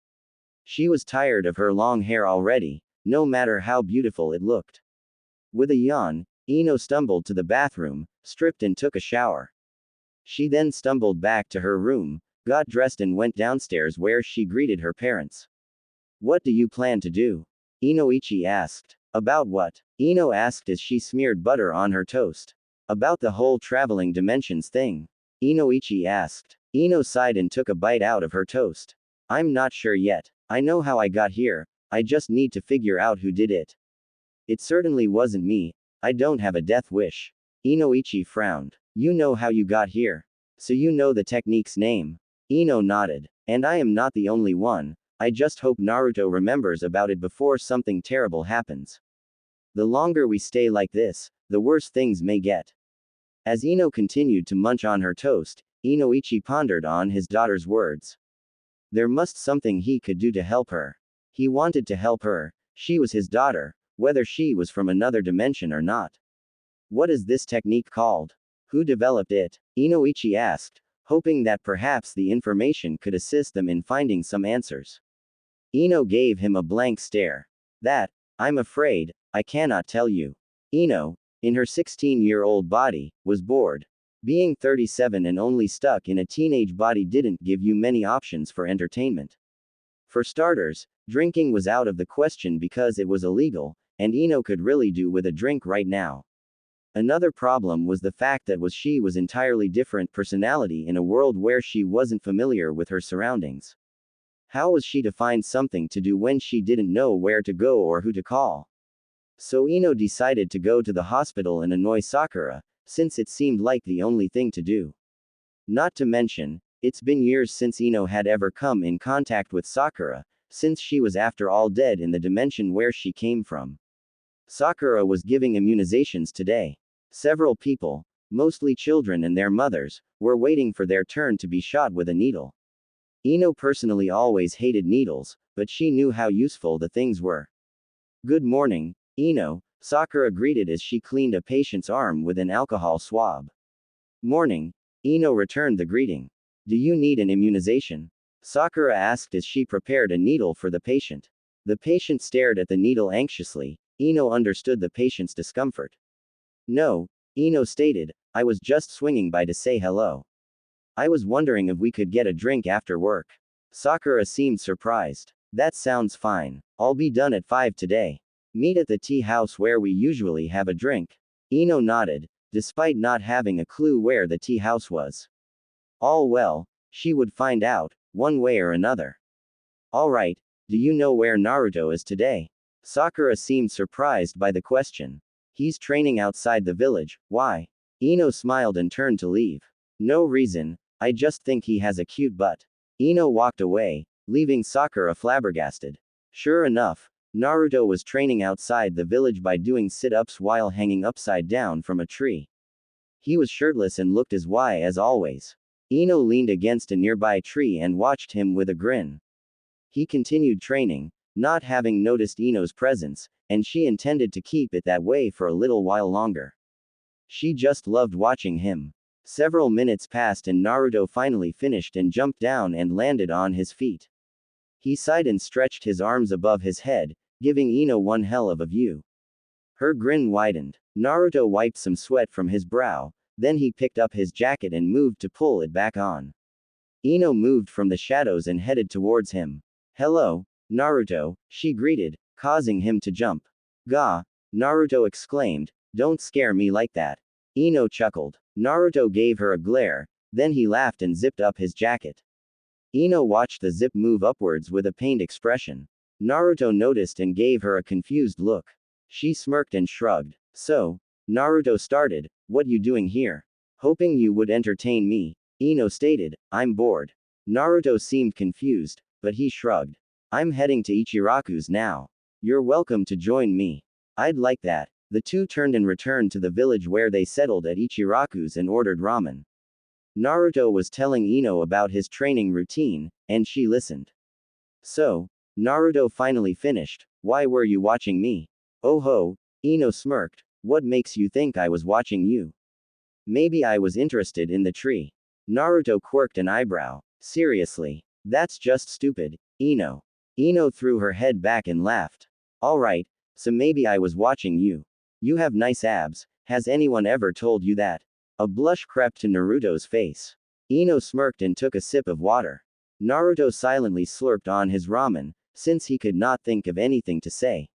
She was tired of her long hair already, no matter how beautiful it looked. With a yawn, Ino stumbled to the bathroom, stripped and took a shower. She then stumbled back to her room, got dressed and went downstairs where she greeted her parents. "What do you plan to do?" Inoichi asked. "About what?" Ino asked as she smeared butter on her toast. "About the whole traveling dimensions thing," Inoichi asked. Ino sighed and took a bite out of her toast. "I'm not sure yet. I know how I got here, I just need to figure out who did it. It certainly wasn't me. I don't have a death wish." Inoichi frowned. "You know how you got here. So you know the technique's name." Ino nodded. "And I am not the only one. I just hope Naruto remembers about it before something terrible happens. The longer we stay like this, the worse things may get." As Ino continued to munch on her toast, Inoichi pondered on his daughter's words. There must something he could do to help her. He wanted to help her. She was his daughter, whether she was from another dimension or not. "What is this technique called? Who developed it?" Inoichi asked, hoping that perhaps the information could assist them in finding some answers. Ino gave him a blank stare. "That, I'm afraid, I cannot tell you. Ino, in her 16-year-old body, was bored. Being 37 and only stuck in a teenage body didn't give you many options for entertainment. For starters, drinking was out of the question because it was illegal, and Ino could really do with a drink right now. Another problem was the fact that she was entirely different personality in a world where she wasn't familiar with her surroundings. How was she to find something to do when she didn't know where to go or who to call? So Ino decided to go to the hospital and annoy Sakura, since it seemed like the only thing to do. Not to mention, it's been years since Ino had ever come in contact with Sakura, since she was after all dead in the dimension where she came from. Sakura was giving immunizations today. Several people, mostly children and their mothers, were waiting for their turn to be shot with a needle. Ino personally always hated needles, but she knew how useful the things were. Good morning, Ino, Sakura greeted as she cleaned a patient's arm with an alcohol swab. Morning, Ino returned the greeting. Do you need an immunization? Sakura asked as she prepared a needle for the patient. The patient stared at the needle anxiously. Ino understood the patient's discomfort. No, Ino stated, I was just swinging by to say hello. I was wondering if we could get a drink after work. Sakura seemed surprised. That sounds fine. I'll be done at 5 today. Meet at the tea house where we usually have a drink. Ino nodded, despite not having a clue where the tea house was. All well, she would find out, one way or another. Alright, do you know where Naruto is today? Sakura seemed surprised by the question. He's training outside the village, why? Ino smiled and turned to leave. No reason, I just think he has a cute butt. Ino walked away, leaving Sakura flabbergasted. Sure enough, Naruto was training outside the village by doing sit-ups while hanging upside down from a tree. He was shirtless and looked as wise as always. Ino leaned against a nearby tree and watched him with a grin. He continued training, not having noticed Ino's presence, and she intended to keep it that way for a little while longer. She just loved watching him. Several minutes passed and Naruto finally finished and jumped down and landed on his feet. He sighed and stretched his arms above his head, giving Ino one hell of a view. Her grin widened. Naruto wiped some sweat from his brow, then he picked up his jacket and moved to pull it back on. Ino moved from the shadows and headed towards him. Hello, Naruto, she greeted, causing him to jump. Gah, Naruto exclaimed, don't scare me like that. Ino chuckled. Naruto gave her a glare, then he laughed and zipped up his jacket. Ino watched the zip move upwards with a pained expression. Naruto noticed and gave her a confused look. She smirked and shrugged. So, Naruto started, what you doing here? Hoping you would entertain me, Ino stated, I'm bored. Naruto seemed confused, but he shrugged. I'm heading to Ichiraku's now. You're welcome to join me. I'd like that. The two turned and returned to the village where they settled at Ichiraku's and ordered ramen. Naruto was telling Ino about his training routine, and she listened. So, Naruto finally finished, why were you watching me? Oh ho, Ino smirked, what makes you think I was watching you? Maybe I was interested in the tree. Naruto quirked an eyebrow. Seriously, that's just stupid, Ino. Ino threw her head back and laughed. Alright, so maybe I was watching you. You have nice abs, has anyone ever told you that? A blush crept to Naruto's face. Ino smirked and took a sip of water. Naruto silently slurped on his ramen, since he could not think of anything to say.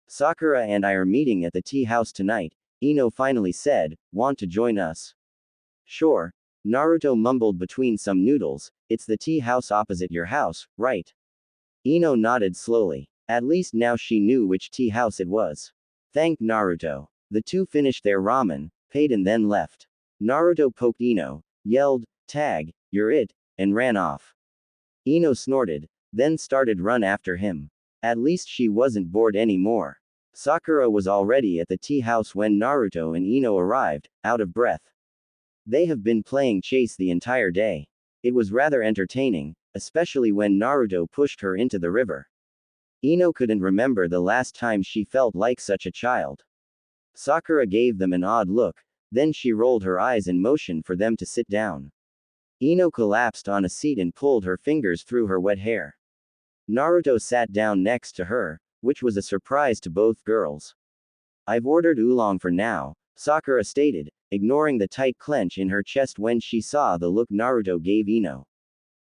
Sakura and I are meeting at the tea house tonight, Ino finally said, want to join us? Sure. Naruto mumbled between some noodles, it's the tea house opposite your house, right? Ino nodded slowly. At least now she knew which tea house it was. Thank Naruto. The two finished their ramen, paid and then left. Naruto poked Ino, yelled, tag, you're it, and ran off. Ino snorted, then started run after him. At least she wasn't bored anymore. Sakura was already at the tea house when Naruto and Ino arrived, out of breath. They have been playing chase the entire day. It was rather entertaining, especially when Naruto pushed her into the river. Ino couldn't remember the last time she felt like such a child. Sakura gave them an odd look, then she rolled her eyes and motioned for them to sit down. Ino collapsed on a seat and pulled her fingers through her wet hair. Naruto sat down next to her, which was a surprise to both girls. I've ordered oolong for now, Sakura stated, ignoring the tight clench in her chest when she saw the look Naruto gave Ino.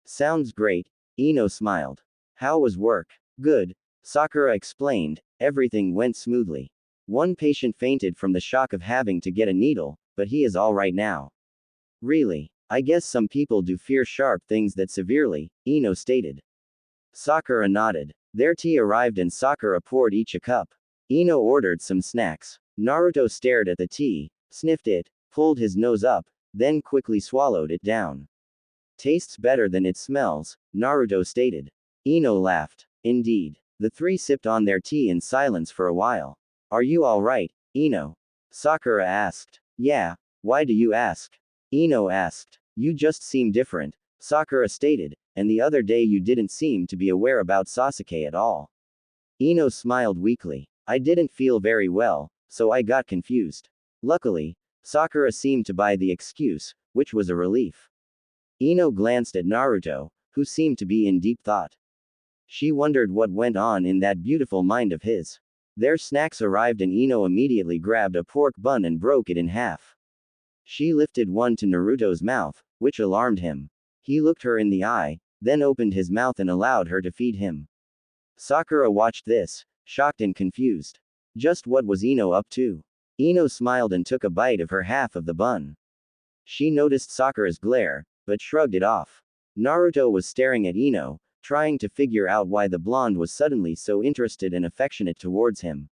Sounds great, Ino smiled. How was work? Good, Sakura explained, everything went smoothly. One patient fainted from the shock of having to get a needle, but he is all right now. Really? I guess some people do fear sharp things that severely, Ino stated. Sakura nodded. Their tea arrived and Sakura poured each a cup. Ino ordered some snacks. Naruto stared at the tea, sniffed it, pulled his nose up, then quickly swallowed it down. Tastes better than it smells, Naruto stated. Ino laughed. Indeed. The three sipped on their tea in silence for a while. Are you alright, Ino? Sakura asked. Yeah, why do you ask? Ino asked. You just seem different, Sakura stated, and the other day you didn't seem to be aware about Sasuke at all. Ino smiled weakly. I didn't feel very well, so I got confused. Luckily, Sakura seemed to buy the excuse, which was a relief. Ino glanced at Naruto, who seemed to be in deep thought. She wondered what went on in that beautiful mind of his. Their snacks arrived and Ino immediately grabbed a pork bun and broke it in half. She lifted one to Naruto's mouth, which alarmed him. He looked her in the eye, then opened his mouth and allowed her to feed him. Sakura watched this, shocked and confused. Just what was Ino up to? Ino smiled and took a bite of her half of the bun. She noticed Sakura's glare, but shrugged it off. Naruto was staring at Ino, trying to figure out why the blonde was suddenly so interested and affectionate towards him.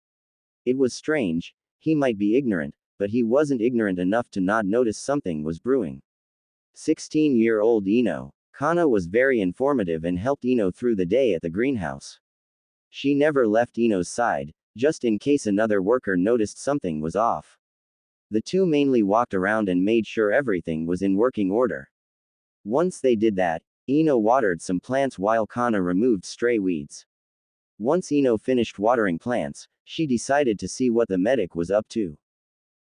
It was strange, he might be ignorant, but he wasn't ignorant enough to not notice something was brewing. 16-year-old Ino. Kana was very informative and helped Ino through the day at the greenhouse. She never left Ino's side, just in case another worker noticed something was off. The two mainly walked around and made sure everything was in working order. Once they did that, Ino watered some plants while Kana removed stray weeds. Once Ino finished watering plants, she decided to see what the medic was up to.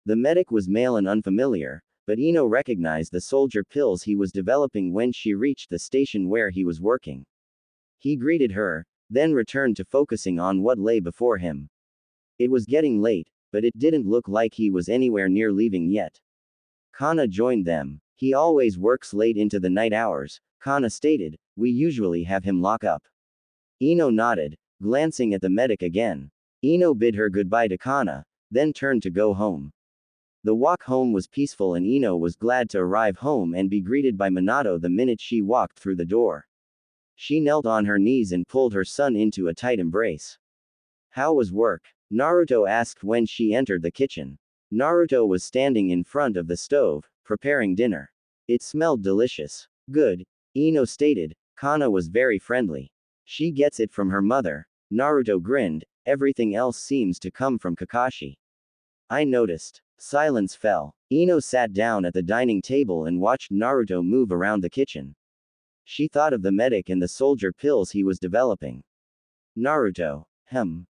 The medic was male and unfamiliar, but Ino recognized the soldier pills he was developing when she reached the station where he was working. He greeted her, then returned to focusing on what lay before him. It was getting late, but it didn't look like he was anywhere near leaving yet. Kana joined them. He always works late into the night hours, Kana stated, we usually have him lock up. Ino nodded, glancing at the medic again. Ino bid her goodbye to Kana, then turned to go home. The walk home was peaceful and Ino was glad to arrive home and be greeted by Minato the minute she walked through the door. She knelt on her knees and pulled her son into a tight embrace. How was work? Naruto asked when she entered the kitchen. Naruto was standing in front of the stove, preparing dinner. It smelled delicious. Good, Ino stated. Kana was very friendly. She gets it from her mother. Naruto grinned, everything else seems to come from Kakashi. I noticed. Silence fell. Ino sat down at the dining table and watched Naruto move around the kitchen. She thought of the medic and the soldier pills he was developing. Naruto.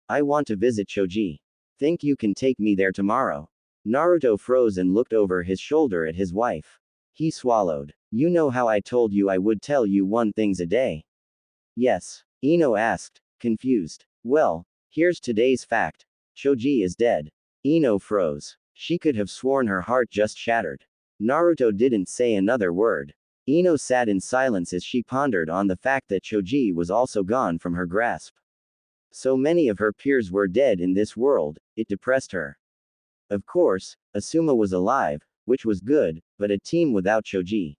I want to visit Choji. Think you can take me there tomorrow? Naruto froze and looked over his shoulder at his wife. He swallowed. You know how I told you I would tell you one things a day? Yes. Ino asked, confused. Well, here's today's fact. Choji is dead. Ino froze. She could have sworn her heart just shattered. Naruto didn't say another word. Ino sat in silence as she pondered on the fact that Choji was also gone from her grasp. So many of her peers were dead in this world, it depressed her. Of course, Asuma was alive, which was good, but a team without Choji.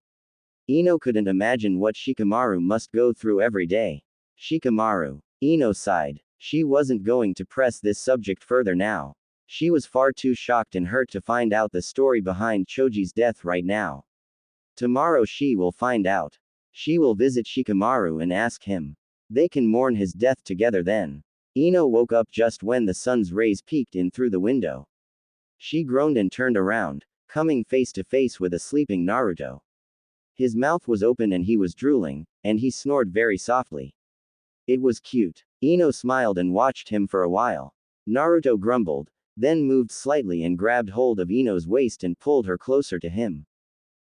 Ino couldn't imagine what Shikamaru must go through every day. Shikamaru. Ino sighed. She wasn't going to press this subject further now. She was far too shocked and hurt to find out the story behind Choji's death right now. Tomorrow she will find out. She will visit Shikamaru and ask him. They can mourn his death together then. Ino woke up just when the sun's rays peeked in through the window. She groaned and turned around, coming face to face with a sleeping Naruto. His mouth was open and he was drooling, and he snored very softly. It was cute. Ino smiled and watched him for a while. Naruto grumbled, then moved slightly and grabbed hold of Ino's waist and pulled her closer to him.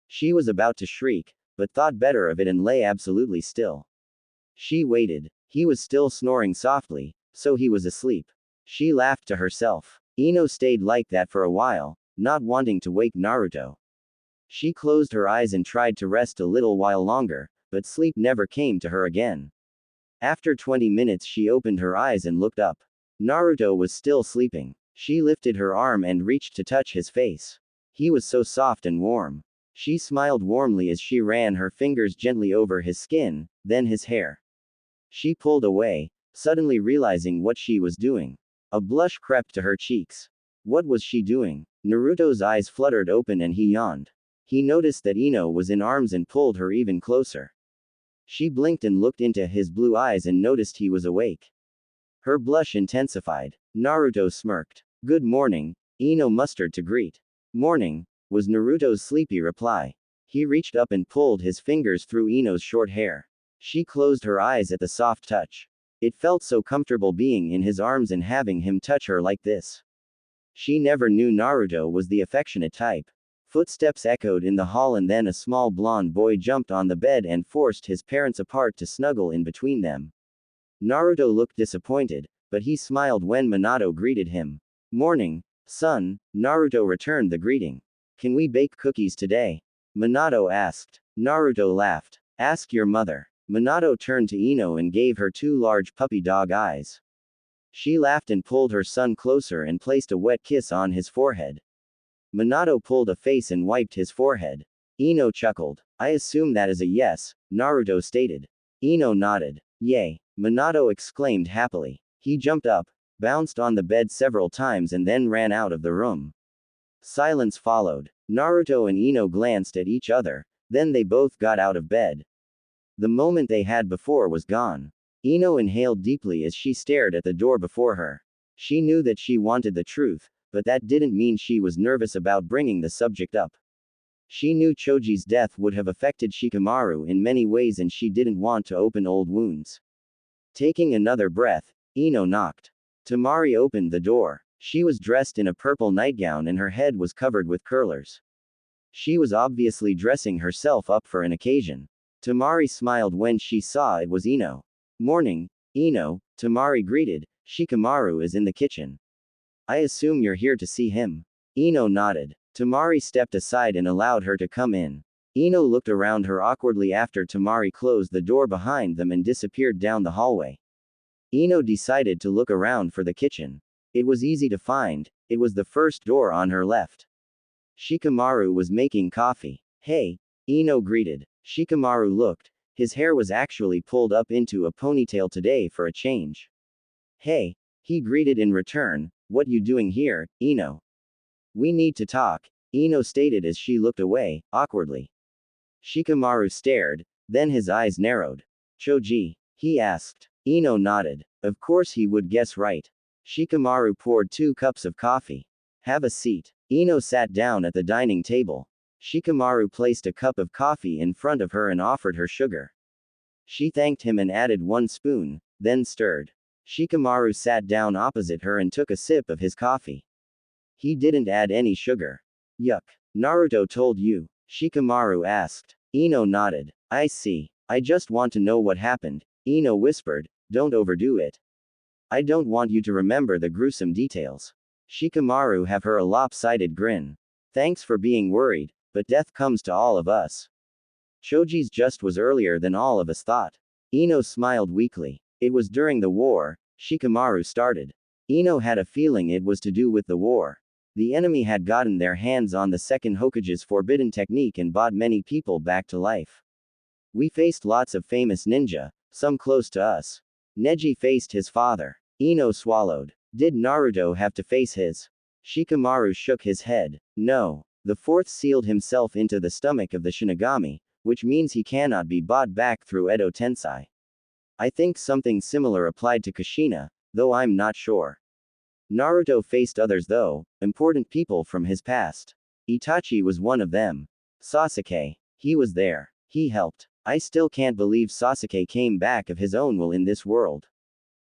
She was about to shriek, but thought better of it and lay absolutely still. She waited. He was still snoring softly, so he was asleep. She laughed to herself. Ino stayed like that for a while, not wanting to wake Naruto. She closed her eyes and tried to rest a little while longer, but sleep never came to her again. After 20 minutes she opened her eyes and looked up. Naruto was still sleeping. She lifted her arm and reached to touch his face. He was so soft and warm. She smiled warmly as she ran her fingers gently over his skin, then his hair. She pulled away, suddenly realizing what she was doing. A blush crept to her cheeks. What was she doing? Naruto's eyes fluttered open and he yawned. He noticed that Ino was in arms and pulled her even closer. She blinked and looked into his blue eyes and noticed he was awake. Her blush intensified. Naruto smirked. Good morning, Ino mustered to greet. Morning, was Naruto's sleepy reply. He reached up and pulled his fingers through Ino's short hair. She closed her eyes at the soft touch. It felt so comfortable being in his arms and having him touch her like this. She never knew Naruto was the affectionate type. Footsteps echoed in the hall and then a small blonde boy jumped on the bed and forced his parents apart to snuggle in between them. Naruto looked disappointed, but he smiled when Minato greeted him. Morning, son, Naruto returned the greeting. Can we bake cookies today? Minato asked. Naruto laughed. Ask your mother. Minato turned to Ino and gave her two large puppy dog eyes. She laughed and pulled her son closer and placed a wet kiss on his forehead. Minato pulled a face and wiped his forehead. Ino chuckled. I assume that is a yes, Naruto stated. Ino nodded. Yay! Minato exclaimed happily. He jumped up, bounced on the bed several times and then ran out of the room. Silence followed. Naruto and Ino glanced at each other, then they both got out of bed. The moment they had before was gone. Ino inhaled deeply as she stared at the door before her. She knew that she wanted the truth, but that didn't mean she was nervous about bringing the subject up. She knew Choji's death would have affected Shikamaru in many ways and she didn't want to open old wounds. Taking another breath, Ino knocked. Tamari opened the door. She was dressed in a purple nightgown and her head was covered with curlers. She was obviously dressing herself up for an occasion. Tamari smiled when she saw it was Ino. Morning, Ino, Tamari greeted. Shikamaru is in the kitchen. I assume you're here to see him. Ino nodded. Tamari stepped aside and allowed her to come in. Ino looked around her awkwardly after Tamari closed the door behind them and disappeared down the hallway. Ino decided to look around for the kitchen. It was easy to find, it was the first door on her left. Shikamaru was making coffee. Hey, Ino greeted. Shikamaru looked. His hair was actually pulled up into a ponytail today for a change. Hey, he greeted in return. What you doing here, Ino? We need to talk, Ino stated as she looked away, awkwardly. Shikamaru stared, then his eyes narrowed. Choji? He asked. Ino nodded. Of course he would guess right. Shikamaru poured 2 cups of coffee. Have a seat. Ino sat down at the dining table. Shikamaru placed a cup of coffee in front of her and offered her sugar. She thanked him and added 1 spoon, then stirred. Shikamaru sat down opposite her and took a sip of his coffee. He didn't add any sugar. Yuck. Naruto told you? Shikamaru asked. Ino nodded. I see. I just want to know what happened, Ino whispered. Don't overdo it. I don't want you to remember the gruesome details. Shikamaru have her a lopsided grin. Thanks for being worried, but death comes to all of us. Choji's just was earlier than all of us thought. Ino smiled weakly. It was during the war, Shikamaru started. Ino had a feeling it was to do with the war. The enemy had gotten their hands on the second Hokage's forbidden technique and brought many people back to life. We faced lots of famous ninja, some close to us. Neji faced his father. Ino swallowed. Did Naruto have to face his? Shikamaru shook his head. No. The fourth sealed himself into the stomach of the Shinigami, which means he cannot be bought back through Edo Tensei. I think something similar applied to Kushina, though I'm not sure. Naruto faced others though, important people from his past. Itachi was one of them. Sasuke. He was there. He helped. I still can't believe Sasuke came back of his own will in this world.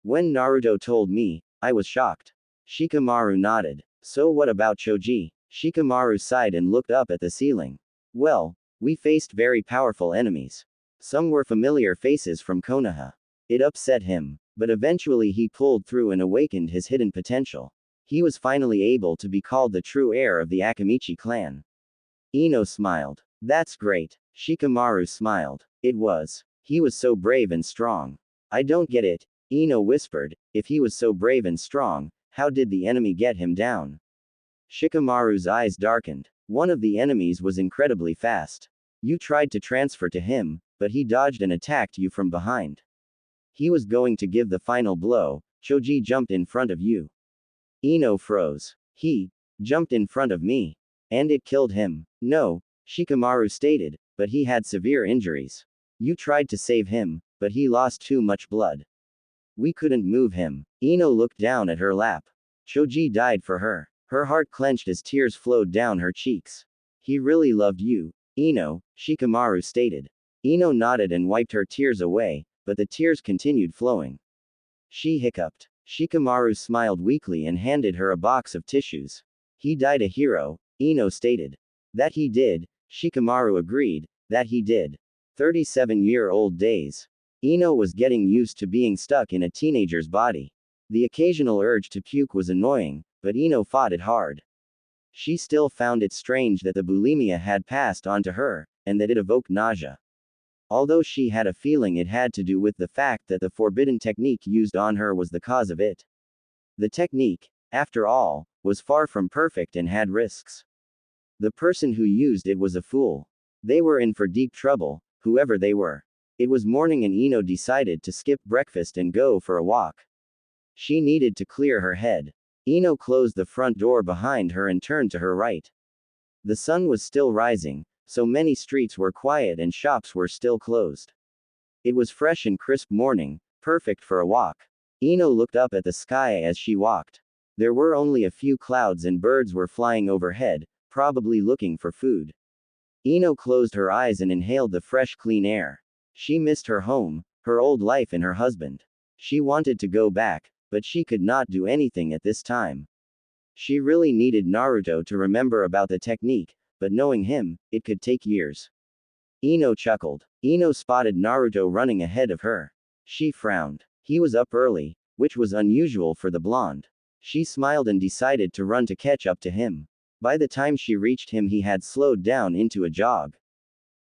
When Naruto told me, I was shocked. Shikamaru nodded. So what about Choji? Shikamaru sighed and looked up at the ceiling. Well, we faced very powerful enemies. Some were familiar faces from Konoha. It upset him, but eventually he pulled through and awakened his hidden potential. He was finally able to be called the true heir of the Akamichi clan. Ino smiled. That's great. Shikamaru smiled. It was. He was so brave and strong. I don't get it, Ino whispered. If he was so brave and strong, how did the enemy get him down? Shikamaru's eyes darkened. One of the enemies was incredibly fast. You tried to transfer to him, but he dodged and attacked you from behind. He was going to give the final blow. Choji jumped in front of you. Ino froze. He jumped in front of me. And it killed him. No, Shikamaru stated, but he had severe injuries. You tried to save him, but he lost too much blood. We couldn't move him. Ino looked down at her lap. Choji died for her. Her heart clenched as tears flowed down her cheeks. He really loved you, Ino, Shikamaru stated. Ino nodded and wiped her tears away, but the tears continued flowing. She hiccuped. Shikamaru smiled weakly and handed her a box of tissues. He died a hero, Ino stated. That he did, Shikamaru agreed, that he did. 37-year-old days. Ino was getting used to being stuck in a teenager's body. The occasional urge to puke was annoying, but Ino fought it hard. She still found it strange that the bulimia had passed on to her, and that it evoked nausea. Although she had a feeling it had to do with the fact that the forbidden technique used on her was the cause of it. The technique, after all, was far from perfect and had risks. The person who used it was a fool. They were in for deep trouble, whoever they were. It was morning and Ino decided to skip breakfast and go for a walk. She needed to clear her head. Ino closed the front door behind her and turned to her right. The sun was still rising, so many streets were quiet and shops were still closed. It was fresh and crisp morning, perfect for a walk. Ino looked up at the sky as she walked. There were only a few clouds and birds were flying overhead, probably looking for food. Ino closed her eyes and inhaled the fresh clean air. She missed her home, her old life and her husband. She wanted to go back, but she could not do anything at this time. She really needed Naruto to remember about the technique, but knowing him, it could take years. Ino chuckled. Ino spotted Naruto running ahead of her. She frowned. He was up early, which was unusual for the blonde. She smiled and decided to run to catch up to him. By the time she reached him, he had slowed down into a jog.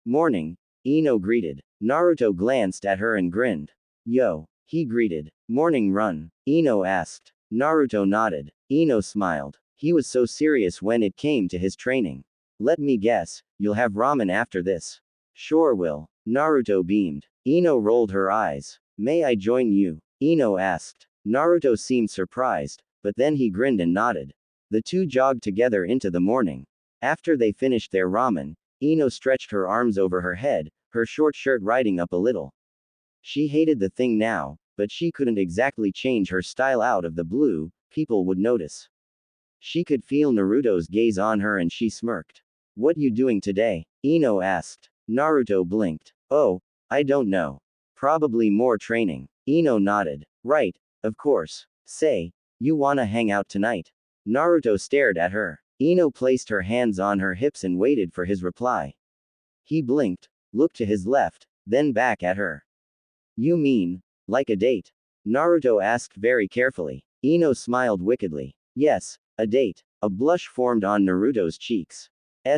Morning, Ino greeted. Naruto glanced at her and grinned. Yo, he greeted. Morning run, Ino asked. Naruto nodded. Ino smiled. He was so serious when it came to his training. Let me guess, you'll have ramen after this. Sure will. Naruto beamed. Ino rolled her eyes. May I join you? Ino asked. Naruto seemed surprised, but then he grinned and nodded. The two jogged together into the morning. After they finished their ramen, Ino stretched her arms over her head, her short shirt riding up a little. She hated the thing now, but she couldn't exactly change her style out of the blue, people would notice. She could feel Naruto's gaze on her and she smirked. What you doing today? Ino asked. Naruto blinked. Oh, I don't know. Probably more training. Ino nodded. Right, of course. Say, you wanna hang out tonight? Naruto stared at her. Ino placed her hands on her hips and waited for his reply. He blinked, looked to his left, then back at her. You mean, like a date? Naruto asked very carefully. Ino smiled wickedly. Yes, a date. A blush formed on Naruto's cheeks.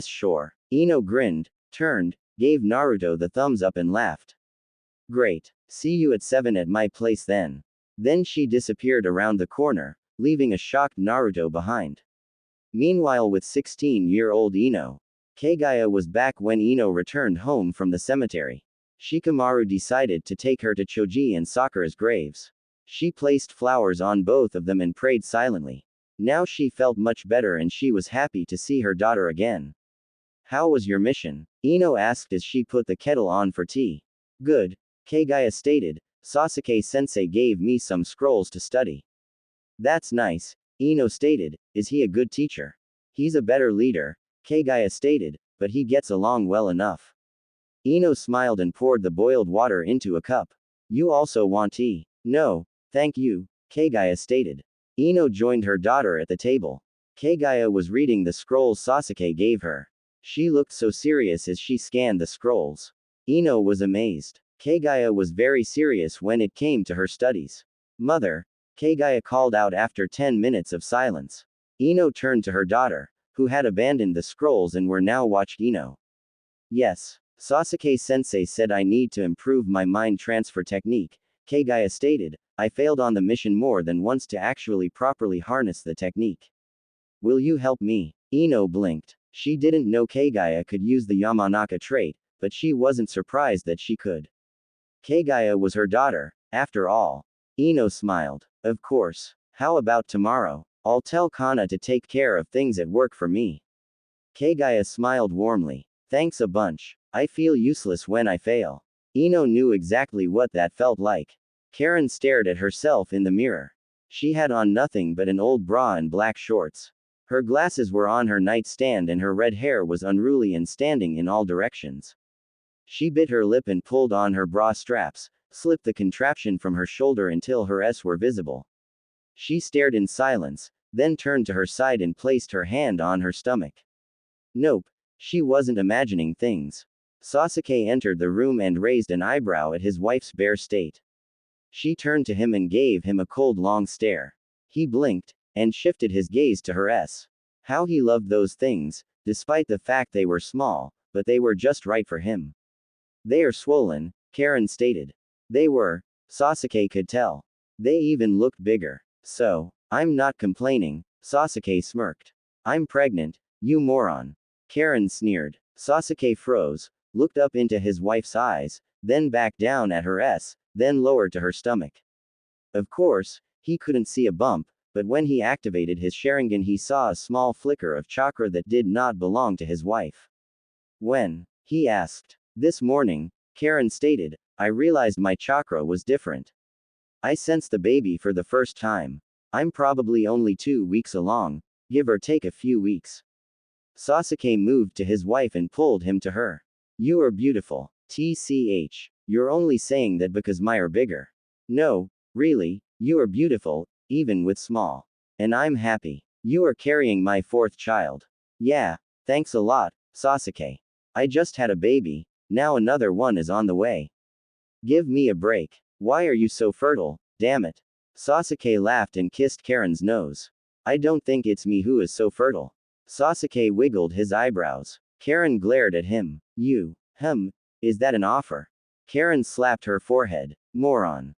Sure. Ino grinned, turned, gave Naruto the thumbs up and laughed. Great. See you at 7 at my place then. Then she disappeared around the corner, leaving a shocked Naruto behind. Meanwhile, with 16-year-old Ino, Kagaya was back when Ino returned home from the cemetery. Shikamaru decided to take her to Choji and Sakura's graves. She placed flowers on both of them and prayed silently. Now she felt much better and she was happy to see her daughter again. How was your mission? Ino asked as she put the kettle on for tea. Good, Kagaya stated. Sasuke-sensei gave me some scrolls to study. That's nice, Ino stated. Is he a good teacher? He's a better leader, Kagaya stated, but he gets along well enough. Ino smiled and poured the boiled water into a cup. You also want tea? No, thank you, Kagaya stated. Ino joined her daughter at the table. Kagaya was reading the scrolls Sasuke gave her. She looked so serious as she scanned the scrolls. Ino was amazed. Kagaya was very serious when it came to her studies. Mother, Kagaya called out after 10 minutes of silence. Ino turned to her daughter, who had abandoned the scrolls and were now watched Ino. Yes. Sasuke-sensei said I need to improve my mind transfer technique, Kagaya stated. I failed on the mission more than once to actually properly harness the technique. Will you help me? Ino blinked. She didn't know Kagaya could use the Yamanaka trait, but she wasn't surprised that she could. Kagaya was her daughter, after all. Ino smiled. Of course. How about tomorrow? I'll tell Kana to take care of things at work for me. Kagaya smiled warmly. Thanks a bunch. I feel useless when I fail. Ino knew exactly what that felt like. Karen stared at herself in the mirror. She had on nothing but an old bra and black shorts. Her glasses were on her nightstand and her red hair was unruly and standing in all directions. She bit her lip and pulled on her bra straps, slipped the contraption from her shoulder until her S were visible. She stared in silence, then turned to her side and placed her hand on her stomach. Nope. She wasn't imagining things. Sasuke entered the room and raised an eyebrow at his wife's bare state. She turned to him and gave him a cold long stare. He blinked, and shifted his gaze to her S. How he loved those things, despite the fact they were small, but they were just right for him. They are swollen, Karen stated. They were. Sasuke could tell. They even looked bigger. So, I'm not complaining, Sasuke smirked. I'm pregnant, you moron. Karen sneered. Sasuke froze, looked up into his wife's eyes, then back down at her S, then lower to her stomach. Of course, he couldn't see a bump, but when he activated his Sharingan he saw a small flicker of chakra that did not belong to his wife. When? He asked. This morning, Karen stated, I realized my chakra was different. I sensed the baby for the first time. I'm probably only 2 weeks along, give or take a few weeks. Sasuke moved to his wife and pulled him to her. You are beautiful. TCH. You're only saying that because mine are bigger. No, really, you are beautiful, even with small. And I'm happy. You are carrying my 4th child. Yeah, thanks a lot, Sasuke. I just had a baby, now another one is on the way. Give me a break. Why are you so fertile, damn it? Sasuke laughed and kissed Karen's nose. I don't think it's me who is so fertile. Sasuke wiggled his eyebrows. Karen glared at him. You, is that an offer? Karen slapped her forehead. Moron.